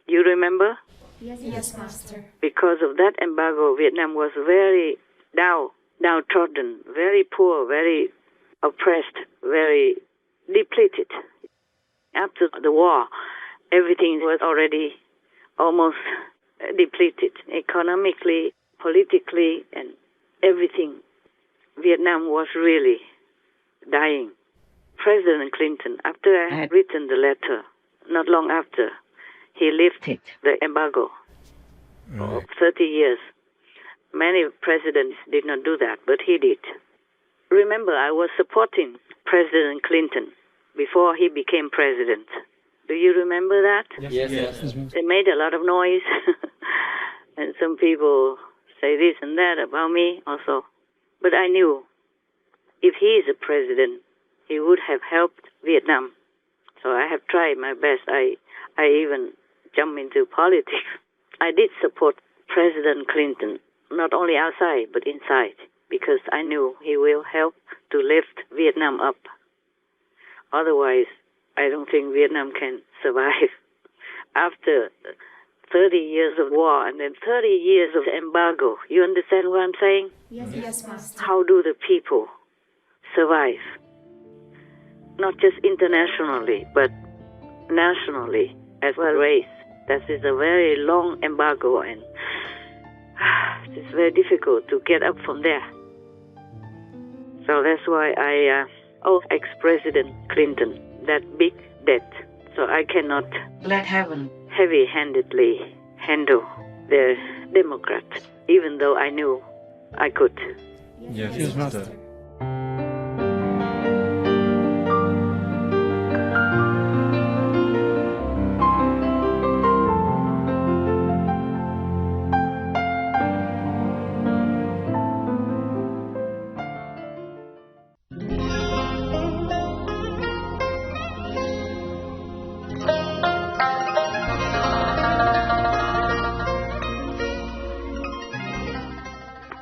You remember? Yes, Master. Because of that embargo, Vietnam was very downtrodden, very poor, very oppressed, very depleted. After the war, everything was already almost depleted, economically, politically, and everything. Vietnam was really dying. President Clinton, after I had written the letter, not long after, he lifted the embargo of 30 years. Many presidents did not do that, but he did. Remember, I was supporting President Clinton before he became president. Do you remember that? Yes. They made a lot of noise, and some people say this and that about me also. But I knew if he is a president, he would have helped Vietnam. So I have tried my best. I even jumped into politics. I did support President Clinton, not only outside, but inside, because I knew he will help to lift Vietnam up. Otherwise, I don't think Vietnam can survive. After 30 years of war and then 30 years of embargo, you understand what I'm saying? Yes, Master. How do the people survive? Not just internationally, but nationally as well as race. That is a very long embargo, and it's very difficult to get up from there. So that's why I owe ex-President Clinton that big debt. So I cannot let heaven heavy-handedly handle the Democrats, even though I knew I could. Yes, Master.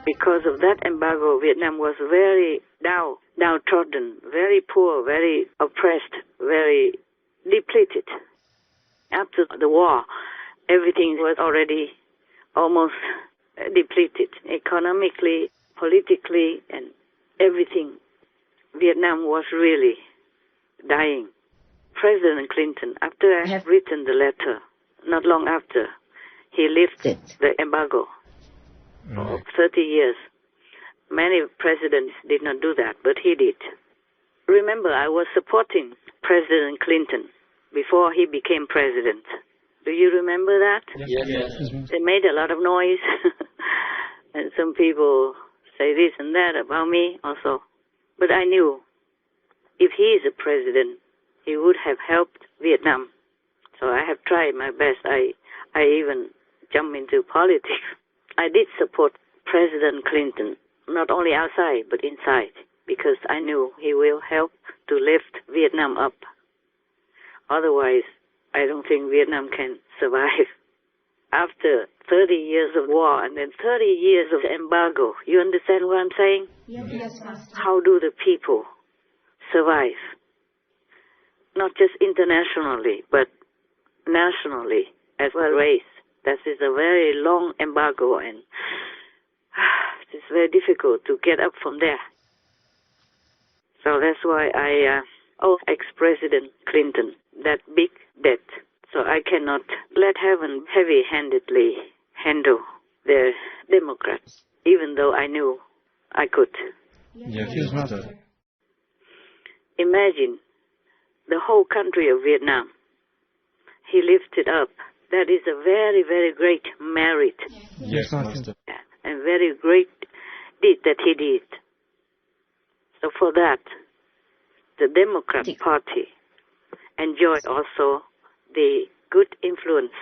Because of that embargo, Vietnam was very downtrodden, very poor, very oppressed, very depleted. After the war, everything was already almost depleted, economically, politically, and everything. Vietnam was really dying. President Clinton, after I had written the letter, not long after, he lifted the embargo of 30 years. Many presidents did not do that, but he did. Remember, I was supporting President Clinton before he became president. Do you remember that? Yes. They made a lot of noise, and some people say this and that about me also. But I knew if he is a president, he would have helped Vietnam. So I have tried my best. I even jumped into politics. I did support President Clinton, not only outside, but inside, because I knew he will help to lift Vietnam up. Otherwise, I don't think Vietnam can survive. After 30 years of war and then 30 years of embargo, you understand what I'm saying? Yes, Master. How do the people survive? Not just internationally, but nationally as well as race. That is a very long embargo, and it's very difficult to get up from there. So that's why I owe ex-President Clinton that big debt. So I cannot let heaven heavy-handedly handle the Democrats, even though I knew I could. Yes, Master. imagine the whole country of Vietnam. He lifted up. That is a very, very great merit. Yes, Master. And very great deed that he did. So for that, the Democratic Party enjoyed also the good influence.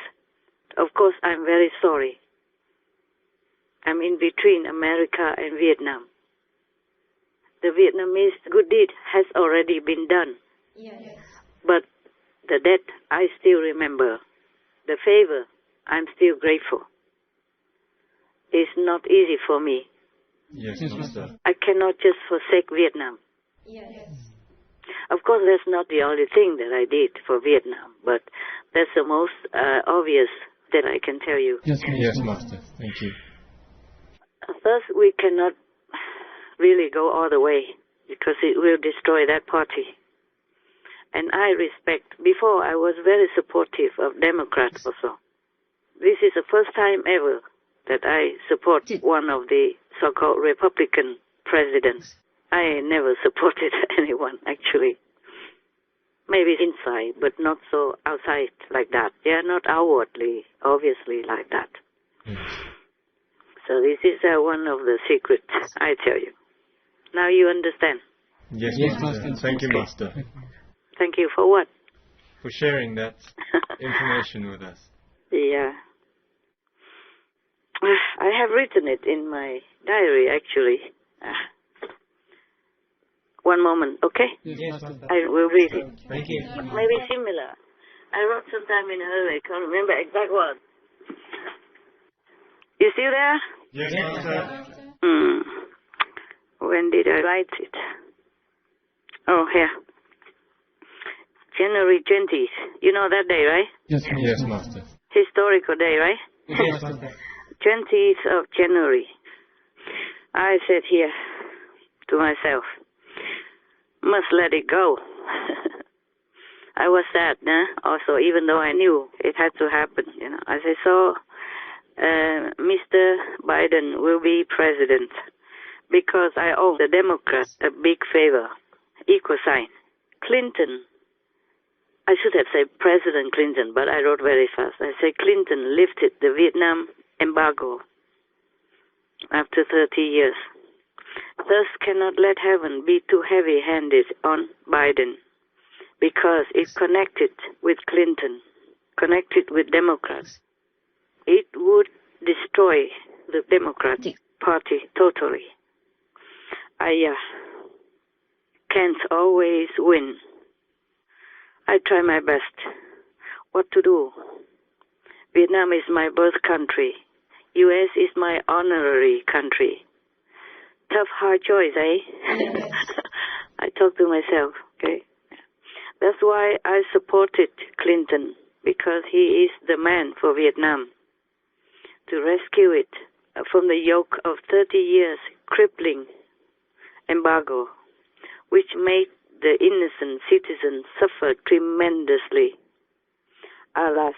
Of course, I'm very sorry. I'm in between America and Vietnam. The Vietnamese good deed has already been done. Yes. But the debt, I still remember. The favor, I'm still grateful. It's not easy for me. Yes, Master. I cannot just forsake Vietnam. Yes. Of course, that's not the only thing that I did for Vietnam, but that's the most obvious that I can tell you. Yes, Master. Thank you. First, we cannot really go all the way because it will destroy that party. And I respect, before I was very supportive of Democrats also. This is the first time ever that I support one of the so-called Republican presidents. I never supported anyone, actually. Maybe inside, but not so outside like that. Yeah, not outwardly, obviously like that. Yes. So this is one of the secrets, I tell you. Now you understand. Yes, Master. Thank you, Master, Thank you for what? for sharing that information with us. Yeah. I have written it in my diary, actually. One moment, okay? Yes, Master. I will read it. Thank you. Maybe similar. I wrote sometime in a hurry. I can't remember exact word. You still there? Yes, Master. When did I write it? Oh, here. January 20th. You know that day, right? Yes, Master. Historical day, right? Yes, Master. 20th of January. I said here to myself, must let it go. I was sad, also, even though I knew it had to happen, As I saw, Mr. Biden will be president because I owe the Democrats a big favor. Equal sign. Clinton, I should have said President Clinton, but I wrote very fast. I said Clinton lifted the Vietnam embargo after 30 years. Thus cannot let heaven be too heavy-handed on Biden because it connected with Clinton, connected with Democrats. It would destroy the Democratic Party totally. I can't always win. I try my best. What to do? Vietnam is my birth country. U.S. is my honorary country. Tough, hard choice, eh? I talk to myself, okay? That's why I supported Clinton, because he is the man for Vietnam, to rescue it from the yoke of 30 years crippling embargo, which made the innocent citizens suffer tremendously. Alas,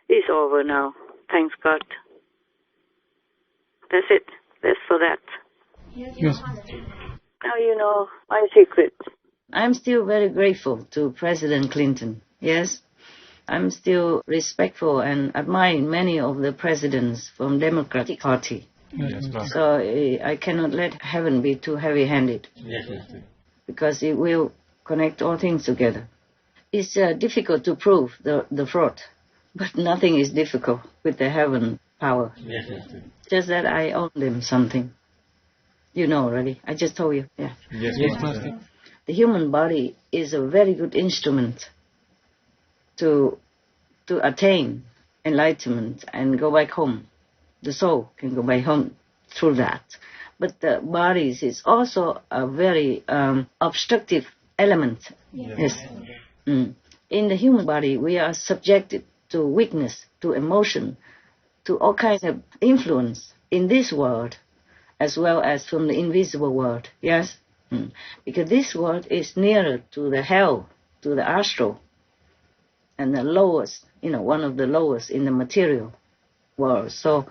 it's over now. Thanks God. That's it. That's for that. Yes. Now you know my secret. I'm still very grateful to President Clinton. Yes, I'm still respectful and admire many of the presidents from Democratic Party. Yes, Master. So I cannot let heaven be too heavy-handed. Yes, Master. Because it will connect all things together. It's difficult to prove the fraud, but nothing is difficult with the heaven power. Yes, Master. Just that I owe them something. You know already. I just told you. Yeah. Yes, Master. The human body is a very good instrument to attain enlightenment and go back home. The soul can go back home through that. But the body is also a very obstructive element. Yes. In the human body, we are subjected to weakness, to emotion, to all kinds of influence in this world, as well as from the invisible world. Yes? Because this world is nearer to the hell, to the astral, and the lowest, one of the lowest in the material world. So,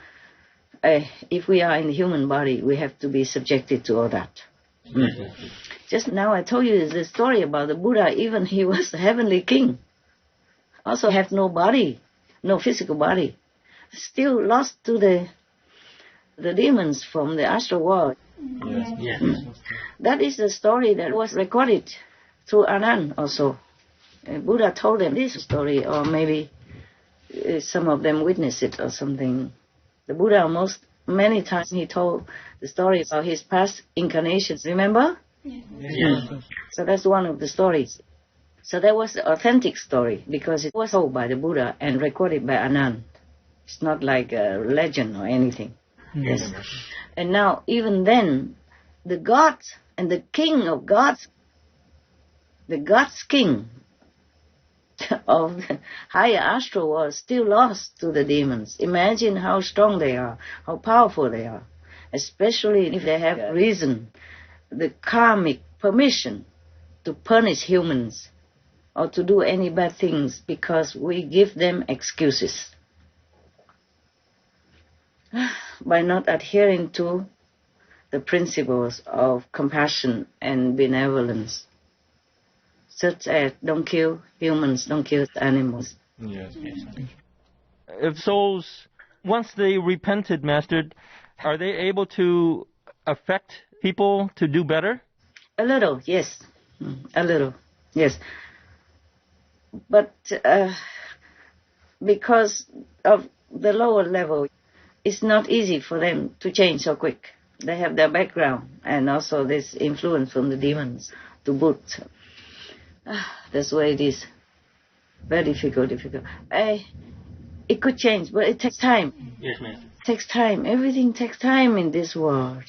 if we are in the human body, we have to be subjected to all that. Just now I told you the story about the Buddha. Even he was a heavenly king. Also have no body, no physical body. Still lost to the demons from the astral world. Yes. That is the story that was recorded through Anand also. Buddha told them this story, or maybe some of them witnessed it or something. The Buddha many times he told the story about his past incarnations, remember? Yes. So that's one of the stories. So that was the authentic story because it was told by the Buddha and recorded by Anand. It's not like a legend or anything. Yes. And now, even then, the gods and the king of gods, the gods king of the higher astral world still lost to the demons. Imagine how strong they are, how powerful they are, especially if they have reason, the karmic permission to punish humans or to do any bad things because we give them excuses by not adhering to the principles of compassion and benevolence, such as don't kill humans, don't kill animals. Yes. If souls, once they repented, Master, are they able to affect people to do better? A little, yes. A little, yes. But because of the lower level, it's not easy for them to change so quick. They have their background and also this influence from the demons to boot. That's why it is. Very difficult. It could change, but it takes time. Yes, ma'am. It takes time. Everything takes time in this world.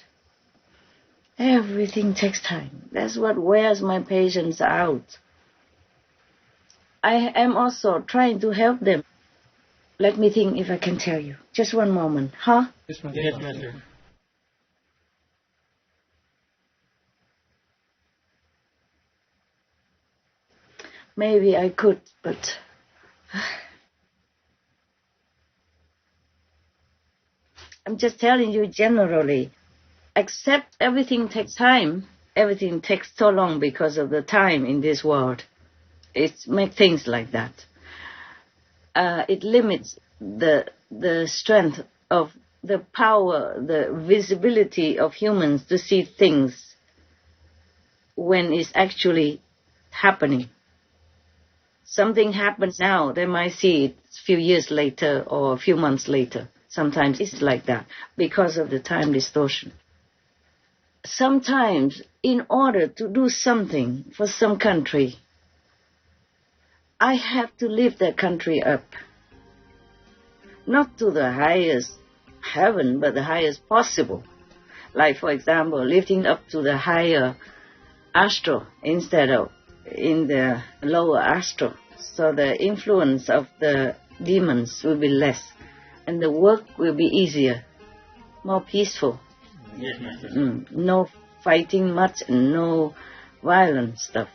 Everything takes time. That's what wears my patience out. I am also trying to help them. Let me think if I can tell you. Just one moment, huh? Yes, Master. Maybe I could, but I'm just telling you generally. Except everything takes time. Everything takes so long because of the time in this world. It makes things like that. It limits the strength of the power, the visibility of humans to see things when it's actually happening. Something happens now, they might see it a few years later or a few months later. Sometimes it's like that because of the time distortion. Sometimes, in order to do something for some country, I have to lift that country up. Not to the highest heaven, but the highest possible. Like, for example, lifting up to the higher astral instead of in the lower astral. So the influence of the demons will be less. And the work will be easier, more peaceful. Yes, Master. No fighting much and no violent stuff.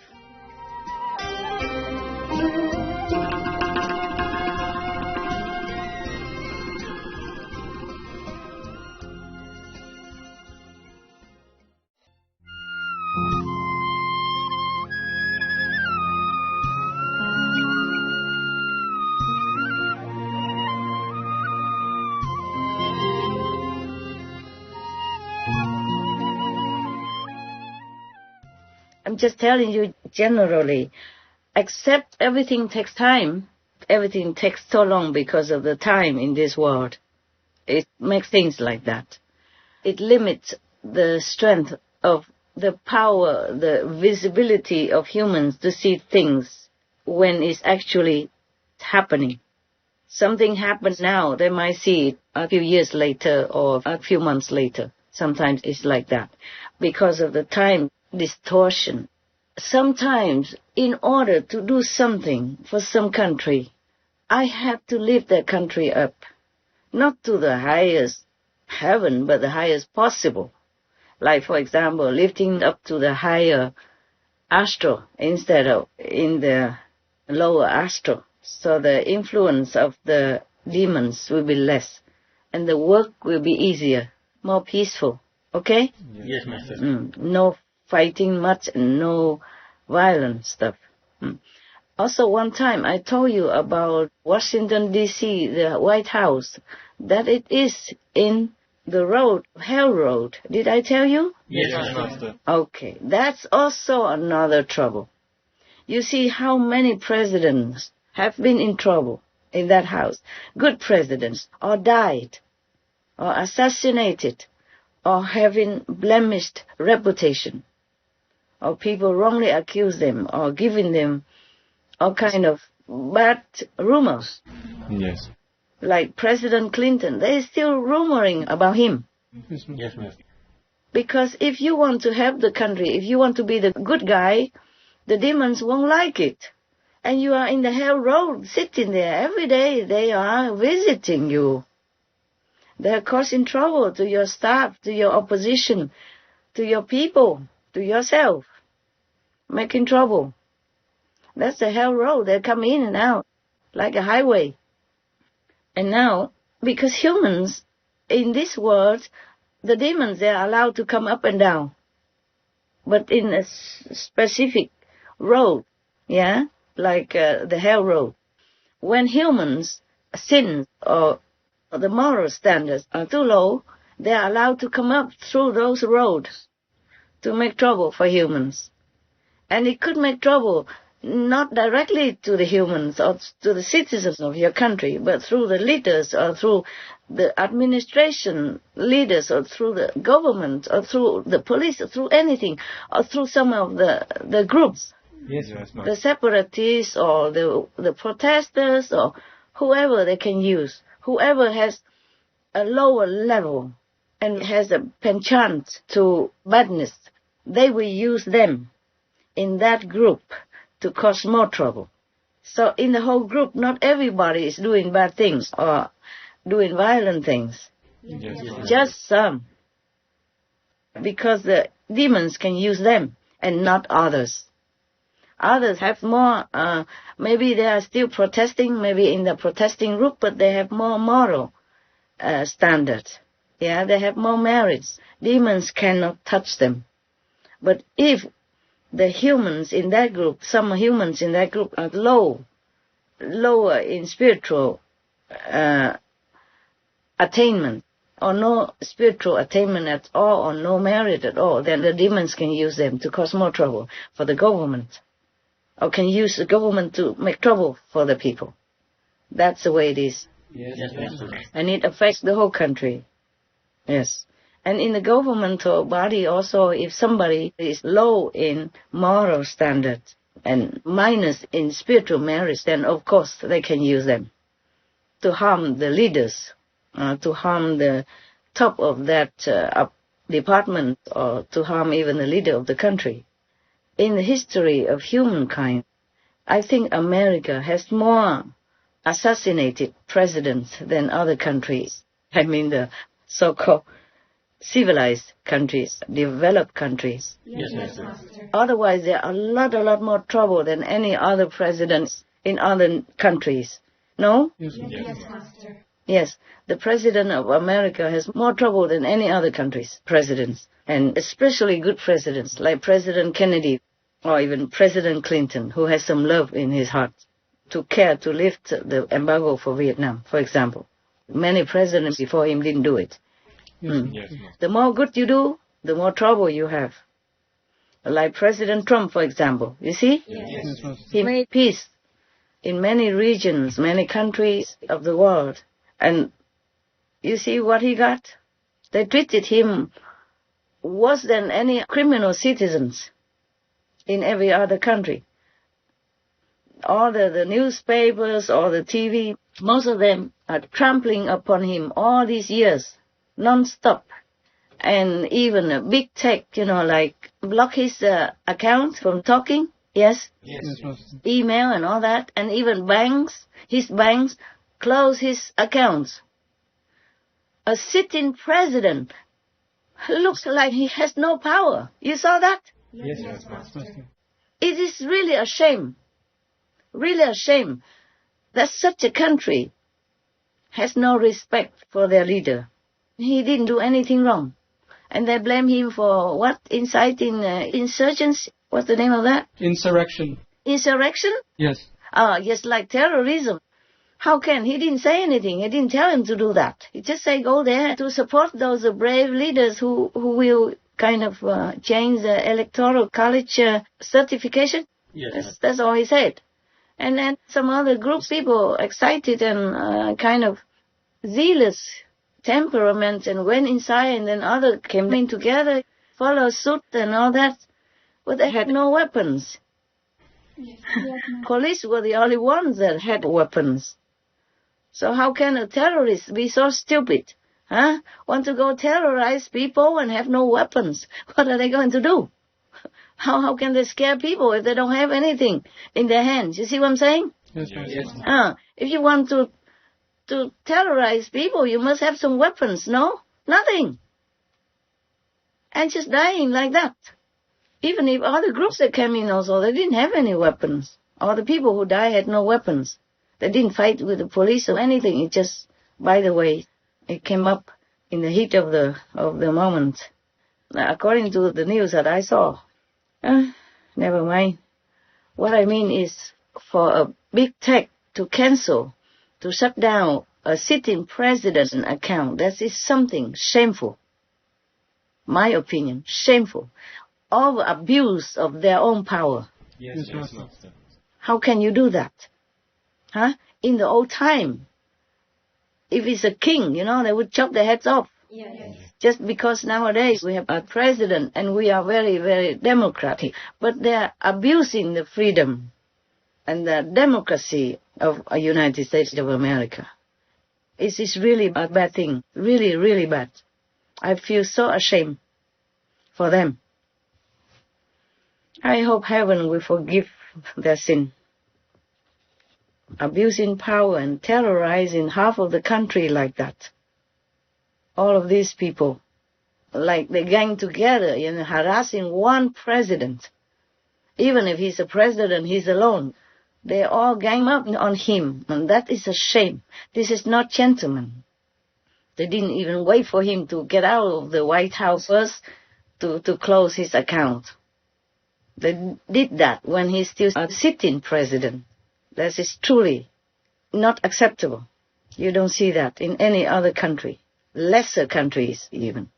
I'm just telling you generally, except everything takes time. Everything takes so long because of the time in this world. It makes things like that. It limits the strength of the power, the visibility of humans to see things when it's actually happening. Something happens now, they might see it a few years later or a few months later. Sometimes it's like that because of the time distortion. Sometimes, in order to do something for some country, I have to lift that country up. Not to the highest heaven, but the highest possible. Like, for example, lifting up to the higher astral instead of in the lower astral. So the influence of the demons will be less. And the work will be easier, more peaceful. Okay? Yes, Master. No fighting much and no violent stuff. Also, one time I told you about Washington, D.C., the White House, that it is in the road, Hell Road. Did I tell you? Yes, Master. Okay, that's also another trouble. You see how many presidents have been in trouble in that house. Good presidents, or died, or assassinated, or having blemished reputation, or people wrongly accuse them, or giving them all kind of bad rumors. Yes. Like President Clinton, they're still rumoring about him. Yes, Master. Because if you want to help the country, if you want to be the good guy, the demons won't like it. And you are in the hell road, sitting there. Every day they are visiting you. They are causing trouble to your staff, to your opposition, to your people, to yourself. Making trouble. That's the hell road. They come in and out like a highway. And now, because humans, in this world, the demons, they are allowed to come up and down. But in a specific road, yeah, like the hell road. When humans sin or the moral standards are too low, they are allowed to come up through those roads to make trouble for humans. And it could make trouble not directly to the humans or to the citizens of your country, but through the leaders or through the administration leaders or through the government or through the police or through anything or through some of the groups, Yes, the separatists or the protesters or whoever they can use, whoever has a lower level and has a penchant to badness, they will use them in that group to cause more trouble. So in the whole group, not everybody is doing bad things or doing violent things. Yes. Just some. Because the demons can use them and not others. Others have more, maybe they are still protesting, maybe in the protesting group, but they have more moral standards. Yeah, they have more merits. Demons cannot touch them. But if the humans in that group, some humans in that group are lower in spiritual attainment, or no spiritual attainment at all, or no merit at all, then the demons can use them to cause more trouble for the government, or can use the government to make trouble for the people. That's the way it is. Yes, Master. And it affects the whole country. Yes. And in the governmental body also, if somebody is low in moral standards and minus in spiritual merits, then of course they can use them to harm the leaders, to harm the top of that department, or to harm even the leader of the country. In the history of humankind, I think America has more assassinated presidents than other countries. I mean the so-called civilized countries, developed countries. Yes, Master. Otherwise, there are a lot more trouble than any other presidents in other countries. No? Yes, Yes, the president of America has more trouble than any other country's presidents, and especially good presidents like President Kennedy or even President Clinton, who has some love in his heart to care to lift the embargo for Vietnam, for example. Many presidents before him didn't do it. Yes. The more good you do, the more trouble you have. Like President Trump, for example. You see? Yes, He made peace in many regions, many countries of the world. And you see what he got? They treated him worse than any criminal citizens in every other country. All the newspapers, all the TV, most of them are trampling upon him all these years, non-stop. And even a big tech, like block his account from talking, yes, email and all that, and even his banks, close his accounts. A sitting president looks like he has no power. You saw that? Yes. It is really a shame that such a country has no respect for their leader. He didn't do anything wrong. And they blame him for what? Inciting insurgents? What's the name of that? Insurrection. Insurrection? Yes. Yes, like terrorism. How can? He didn't say anything. He didn't tell him to do that. He just said go there to support those brave leaders who will kind of change the electoral college certification. Yes. That's all he said. And then some other group people excited and kind of zealous temperament and went inside, and then others came in together, followed suit and all that. But they had no weapons. Police were the only ones that had weapons. So how can a terrorist be so stupid? Huh? Want to go terrorize people and have no weapons? What are they going to do? How can they scare people if they don't have anything in their hands? You see what I'm saying? Yes, Yes. If you want to terrorize people, you must have some weapons, no? Nothing. And just dying like that. Even if other groups that came in also, they didn't have any weapons. All the people who died had no weapons. They didn't fight with the police or anything. It just, by the way, it came up in the heat of the moment. According to the news that I saw. Never mind. What I mean is, for a big tech to cancel, to shut down a sitting president's account, that is something shameful. My opinion, shameful. Over abuse of their own power. Yes, Master. How can you do that? Huh? In the old time, if it's a king, they would chop their heads off. Yes. Just because nowadays we have a president and we are very, very democratic. But they are abusing the freedom and the democracy of the United States of America. It is really a bad thing. Really, really bad. I feel so ashamed for them. I hope heaven will forgive their sin. Abusing power and terrorizing half of the country like that. All of these people, like they gang together harassing one president. Even if he's a president, he's alone. They all gang up on him, and that is a shame. This is not gentlemen. They didn't even wait for him to get out of the White House first to close his account. They did that when he's still a sitting president. That is truly not acceptable. You don't see that in any other country. Lesser countries even.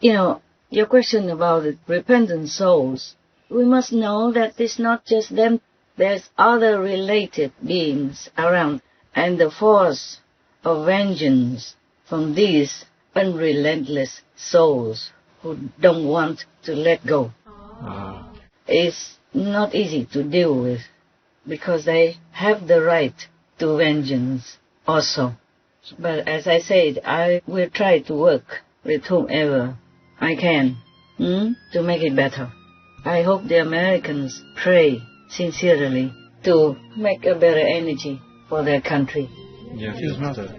Your question about the repentant souls, we must know that it's not just them. There's other related beings around, and the force of vengeance from these unrelentless souls who don't want to let go is not easy to deal with, because they have the right to vengeance also. But as I said, I will try to work with whomever I can to make it better. I hope the Americans pray sincerely to make a better energy for their country. Yes, Yes, Master. Master.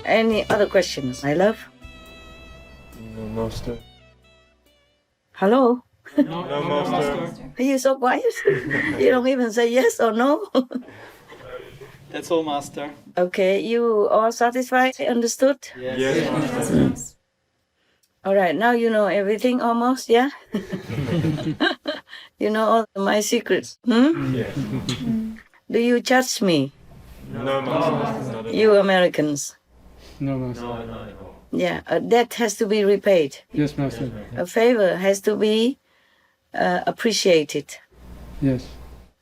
Any other questions, my love? No, Master. Hello? No, Master. Are you so quiet? You don't even say yes or no? That's all, Master. Okay, you all satisfied? Understood? Yes, Master. All right, now you know everything almost, yeah? You know all my secrets. Yes. Do you judge me, No, Master. Not at you Americans? No, Master. Yeah, a debt has to be repaid. Yes, Master. A favor has to be appreciated. Yes.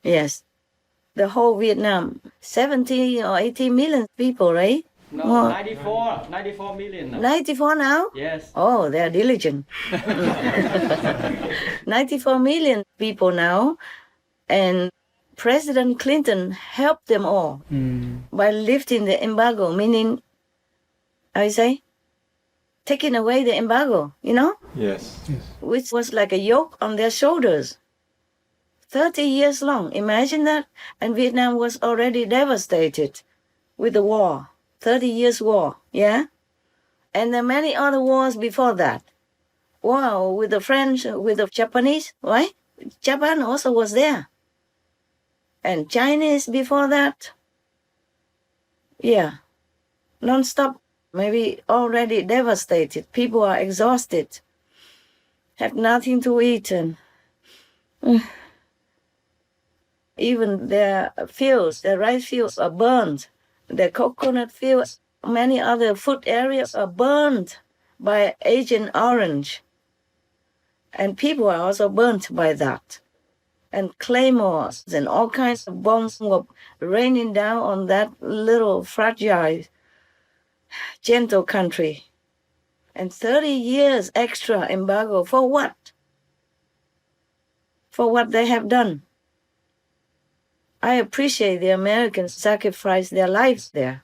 Yes. The whole Vietnam, 70 or 80 million people, right? No, More. 94 million now. 94 now? Yes. Oh, they're diligent. 94 million people now. And President Clinton helped them all by lifting the embargo, meaning, I say, taking away the embargo, Yes. which was like a yoke on their shoulders. 30 years long, imagine that. And Vietnam was already devastated with the war, 30 years war, yeah? And there are many other wars before that. Wow, with the French, with the Japanese, right? Japan also was there. And Chinese before that. Yeah, non-stop, maybe already devastated. People are exhausted, have nothing to eat, and even their fields, their rice fields are burned. Their coconut fields, many other food areas are burned by Agent Orange. And people are also burnt by that. And claymores and all kinds of bombs were raining down on that little fragile, gentle country. And 30 years extra embargo for what? For what they have done. I appreciate the Americans sacrificed their lives there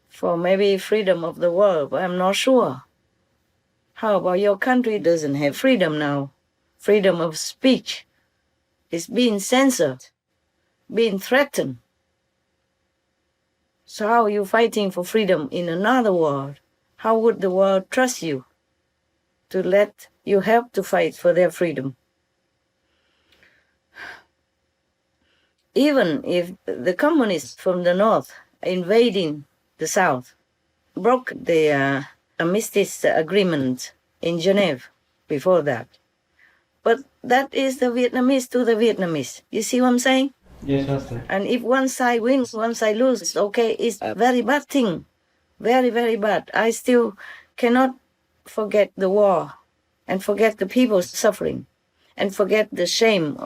for maybe freedom of the world, but I'm not sure. How about your country doesn't have freedom now? Freedom of speech is being censored, being threatened. So how are you fighting for freedom in another world? How would the world trust you to let you help to fight for their freedom? Even if the communists from the north invading the south broke the armistice agreement in Geneva before that. But that is the Vietnamese to the Vietnamese. You see what I'm saying? Yes, Master. And if one side wins, one side loses, okay, it's a very bad thing. Very, very bad. I still cannot forget the war and forget the people suffering and forget the shame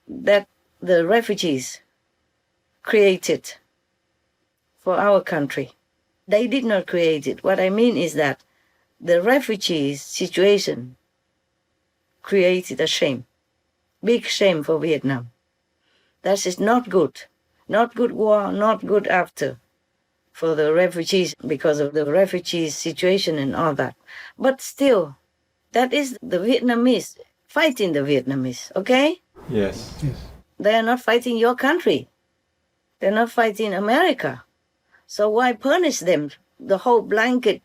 that the refugees created for our country. They did not create it. What I mean is that the refugees situation created a shame, big shame for Vietnam. That is not good. Not good war, not good after for the refugees because of the refugees situation and all that. But still, that is the Vietnamese fighting the Vietnamese, okay? Yes. They are not fighting your country. They're not fighting America. So why punish them, the whole blanket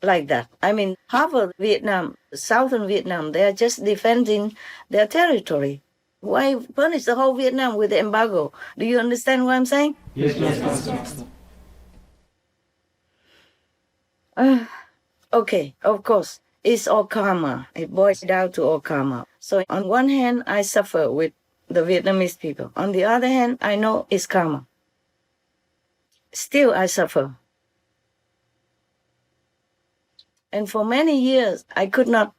like that? I mean, half of Vietnam, southern Vietnam, they are just defending their territory. Why punish the whole Vietnam with the embargo? Do you understand what I'm saying? Yes, Master. Okay, of course, it's all karma. It boils down to all karma. So on one hand, I suffer with the Vietnamese people. On the other hand, I know it's karma. Still, I suffer. And for many years, I could not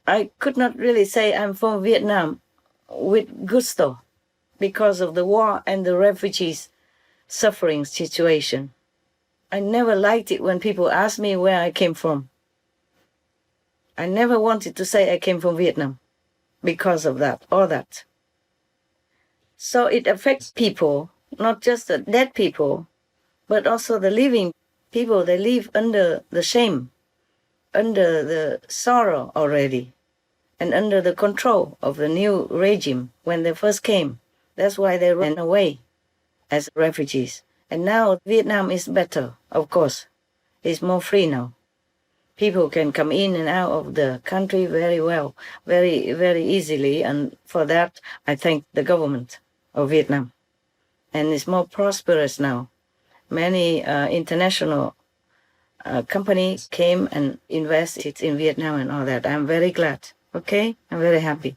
really say I'm from Vietnam with gusto because of the war and the refugees suffering situation. I never liked it when people asked me where I came from. I never wanted to say I came from Vietnam because of that or that. So it affects people, not just the dead people, but also the living people. They live under the shame, under the sorrow already, and under the control of the new regime when they first came. That's why they ran away as refugees. And now Vietnam is better, of course. It's more free now. People can come in and out of the country very well, very, very easily. And for that, I thank the government of Vietnam. And it's more prosperous now. Many international companies came and invested in Vietnam and all that. I'm very glad, okay? I'm very happy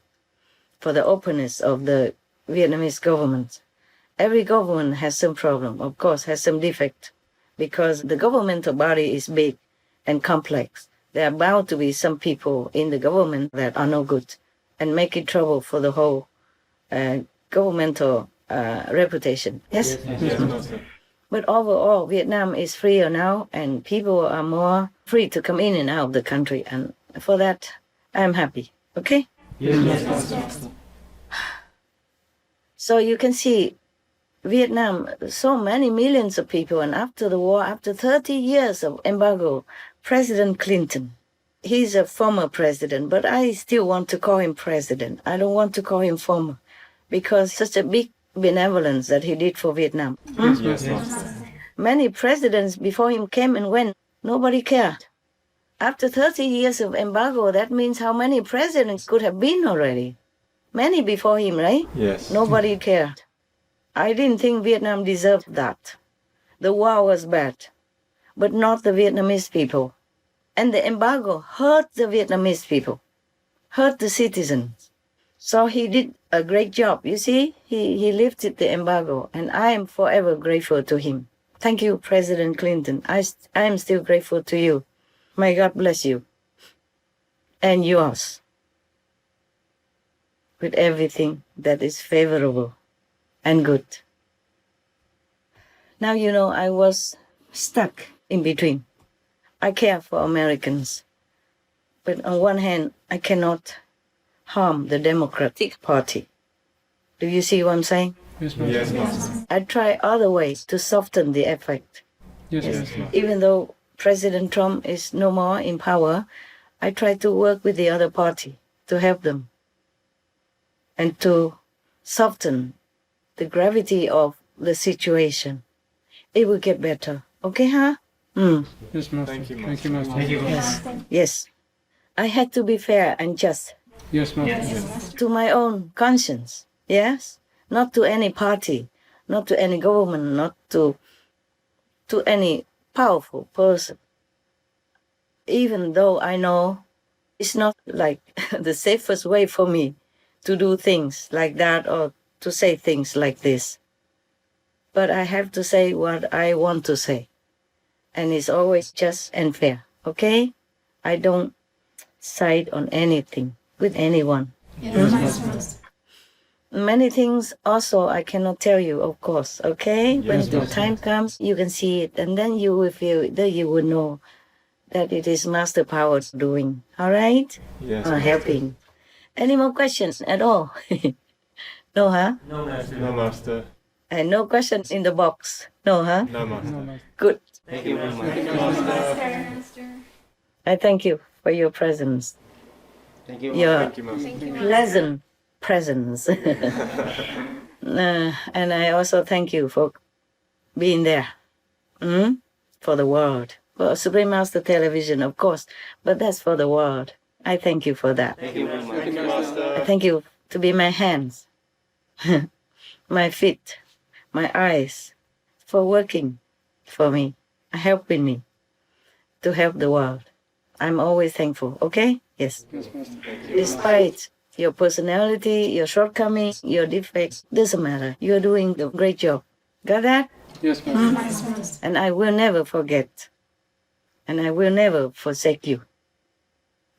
for the openness of the Vietnamese government. Every government has some problem, of course, has some defect, because the governmental body is big and complex. There are bound to be some people in the government that are no good and making trouble for the whole governmental reputation. Yes? But overall, Vietnam is freer now and people are more free to come in and out of the country. And for that, I'm happy. Okay? Yes. So you can see Vietnam, so many millions of people, and after the war, after 30 years of embargo, President Clinton. He's a former president, but I still want to call him president. I don't want to call him former, because such a big benevolence that he did for Vietnam. Yes, Master. Many presidents before him came and went. Nobody cared. After 30 years of embargo, that means how many presidents could have been already? Many before him, right? Yes. Nobody cared. I didn't think Vietnam deserved that. The war was bad, but not the Vietnamese people. And the embargo hurt the Vietnamese people, hurt the citizens. So he did a great job. You see, he lifted the embargo, and I am forever grateful to him. Thank you, President Clinton. I am still grateful to you. May God bless you and yours with everything that is favorable and good. Now, you know, I was stuck in between. I care for Americans, but on one hand, I cannot harm the Democratic Party. Do you see what I'm saying? Yes, Master. Yes, Master. I try other ways to soften the effect. Yes, Yes, Master. Master. Even though President Trump is no more in power, I try to work with the other party to help them and to soften the gravity of the situation. It will get better. Okay, huh? Yes, Master. Thank you, Thank you, Master. Yes. Yes. I had to be fair and just Yes, Master. to my own conscience. Yes? Not to any party, not to any government, not to any powerful person. Even though I know it's not like the safest way for me to do things like that or to say things like this. But I have to say what I want to say. And it's always just and fair, okay? I don't side on anything with anyone. Many things also I cannot tell you, of course, okay? When the time comes, you can see it, and then you will feel that you will know that it is Master Power doing, all right? Yes. Helping. Any more questions at all? No, huh? No, Master. And no questions in the box? No, huh? No, Master. Good. Thank you very much. I thank you for your presence, Thank you. your Thank you, Master. pleasant presence. And I also thank you for being there for the world. For Supreme Master Television, of course, but that's for the world. I thank you for that. Thank you very much. Thank you, Master. I thank you to be my hands, my feet, my eyes, for working for me, helping me to help the world. I'm always thankful, okay? Yes. Yes, Master. Despite your personality, your shortcomings, your defects, doesn't matter. You're doing a great job. Got that? Yes, Master. And I will never forget. And I will never forsake you.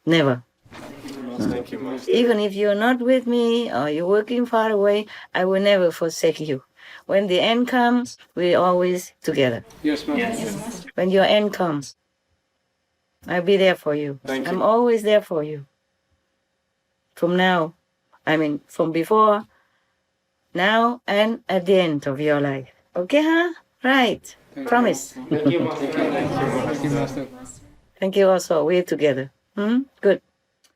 Never. Thank you, Master. Even if you're not with me or you're working far away, I will never forsake you. When the end comes, we're always together. Yes, Master. When your end comes, I'll be there for you. Thank you. I'm always there for you. From now, from before, now, and at the end of your life. Okay, huh? Right. Promise. Thank you, Master. Thank you, Master. Thank you also. We're together. Good.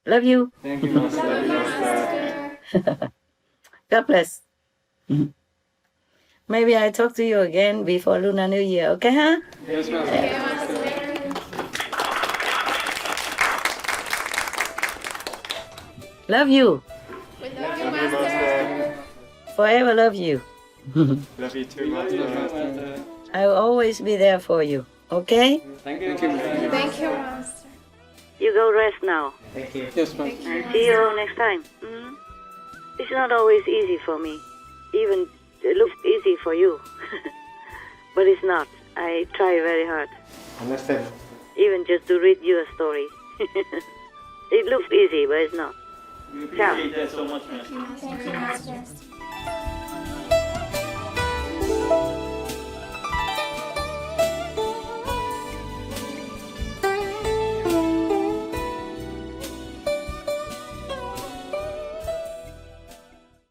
Love you. Thank you, Master. God bless. Maybe I talk to you again before Lunar New Year. Okay, huh? Yes, Master. Love you. Love you, Master. Forever love you. Love you too, Master. I will always be there for you. Okay? Thank you, Master. Thank you, Master. You go rest now. Thank you. Yes, Master. See you next time. It's not always easy for me. Even it looks easy for you. But it's not. I try very hard. Understand. Even just to read you a story. It looks easy, but it's not. We appreciate that so much, Master. Thank you, Master.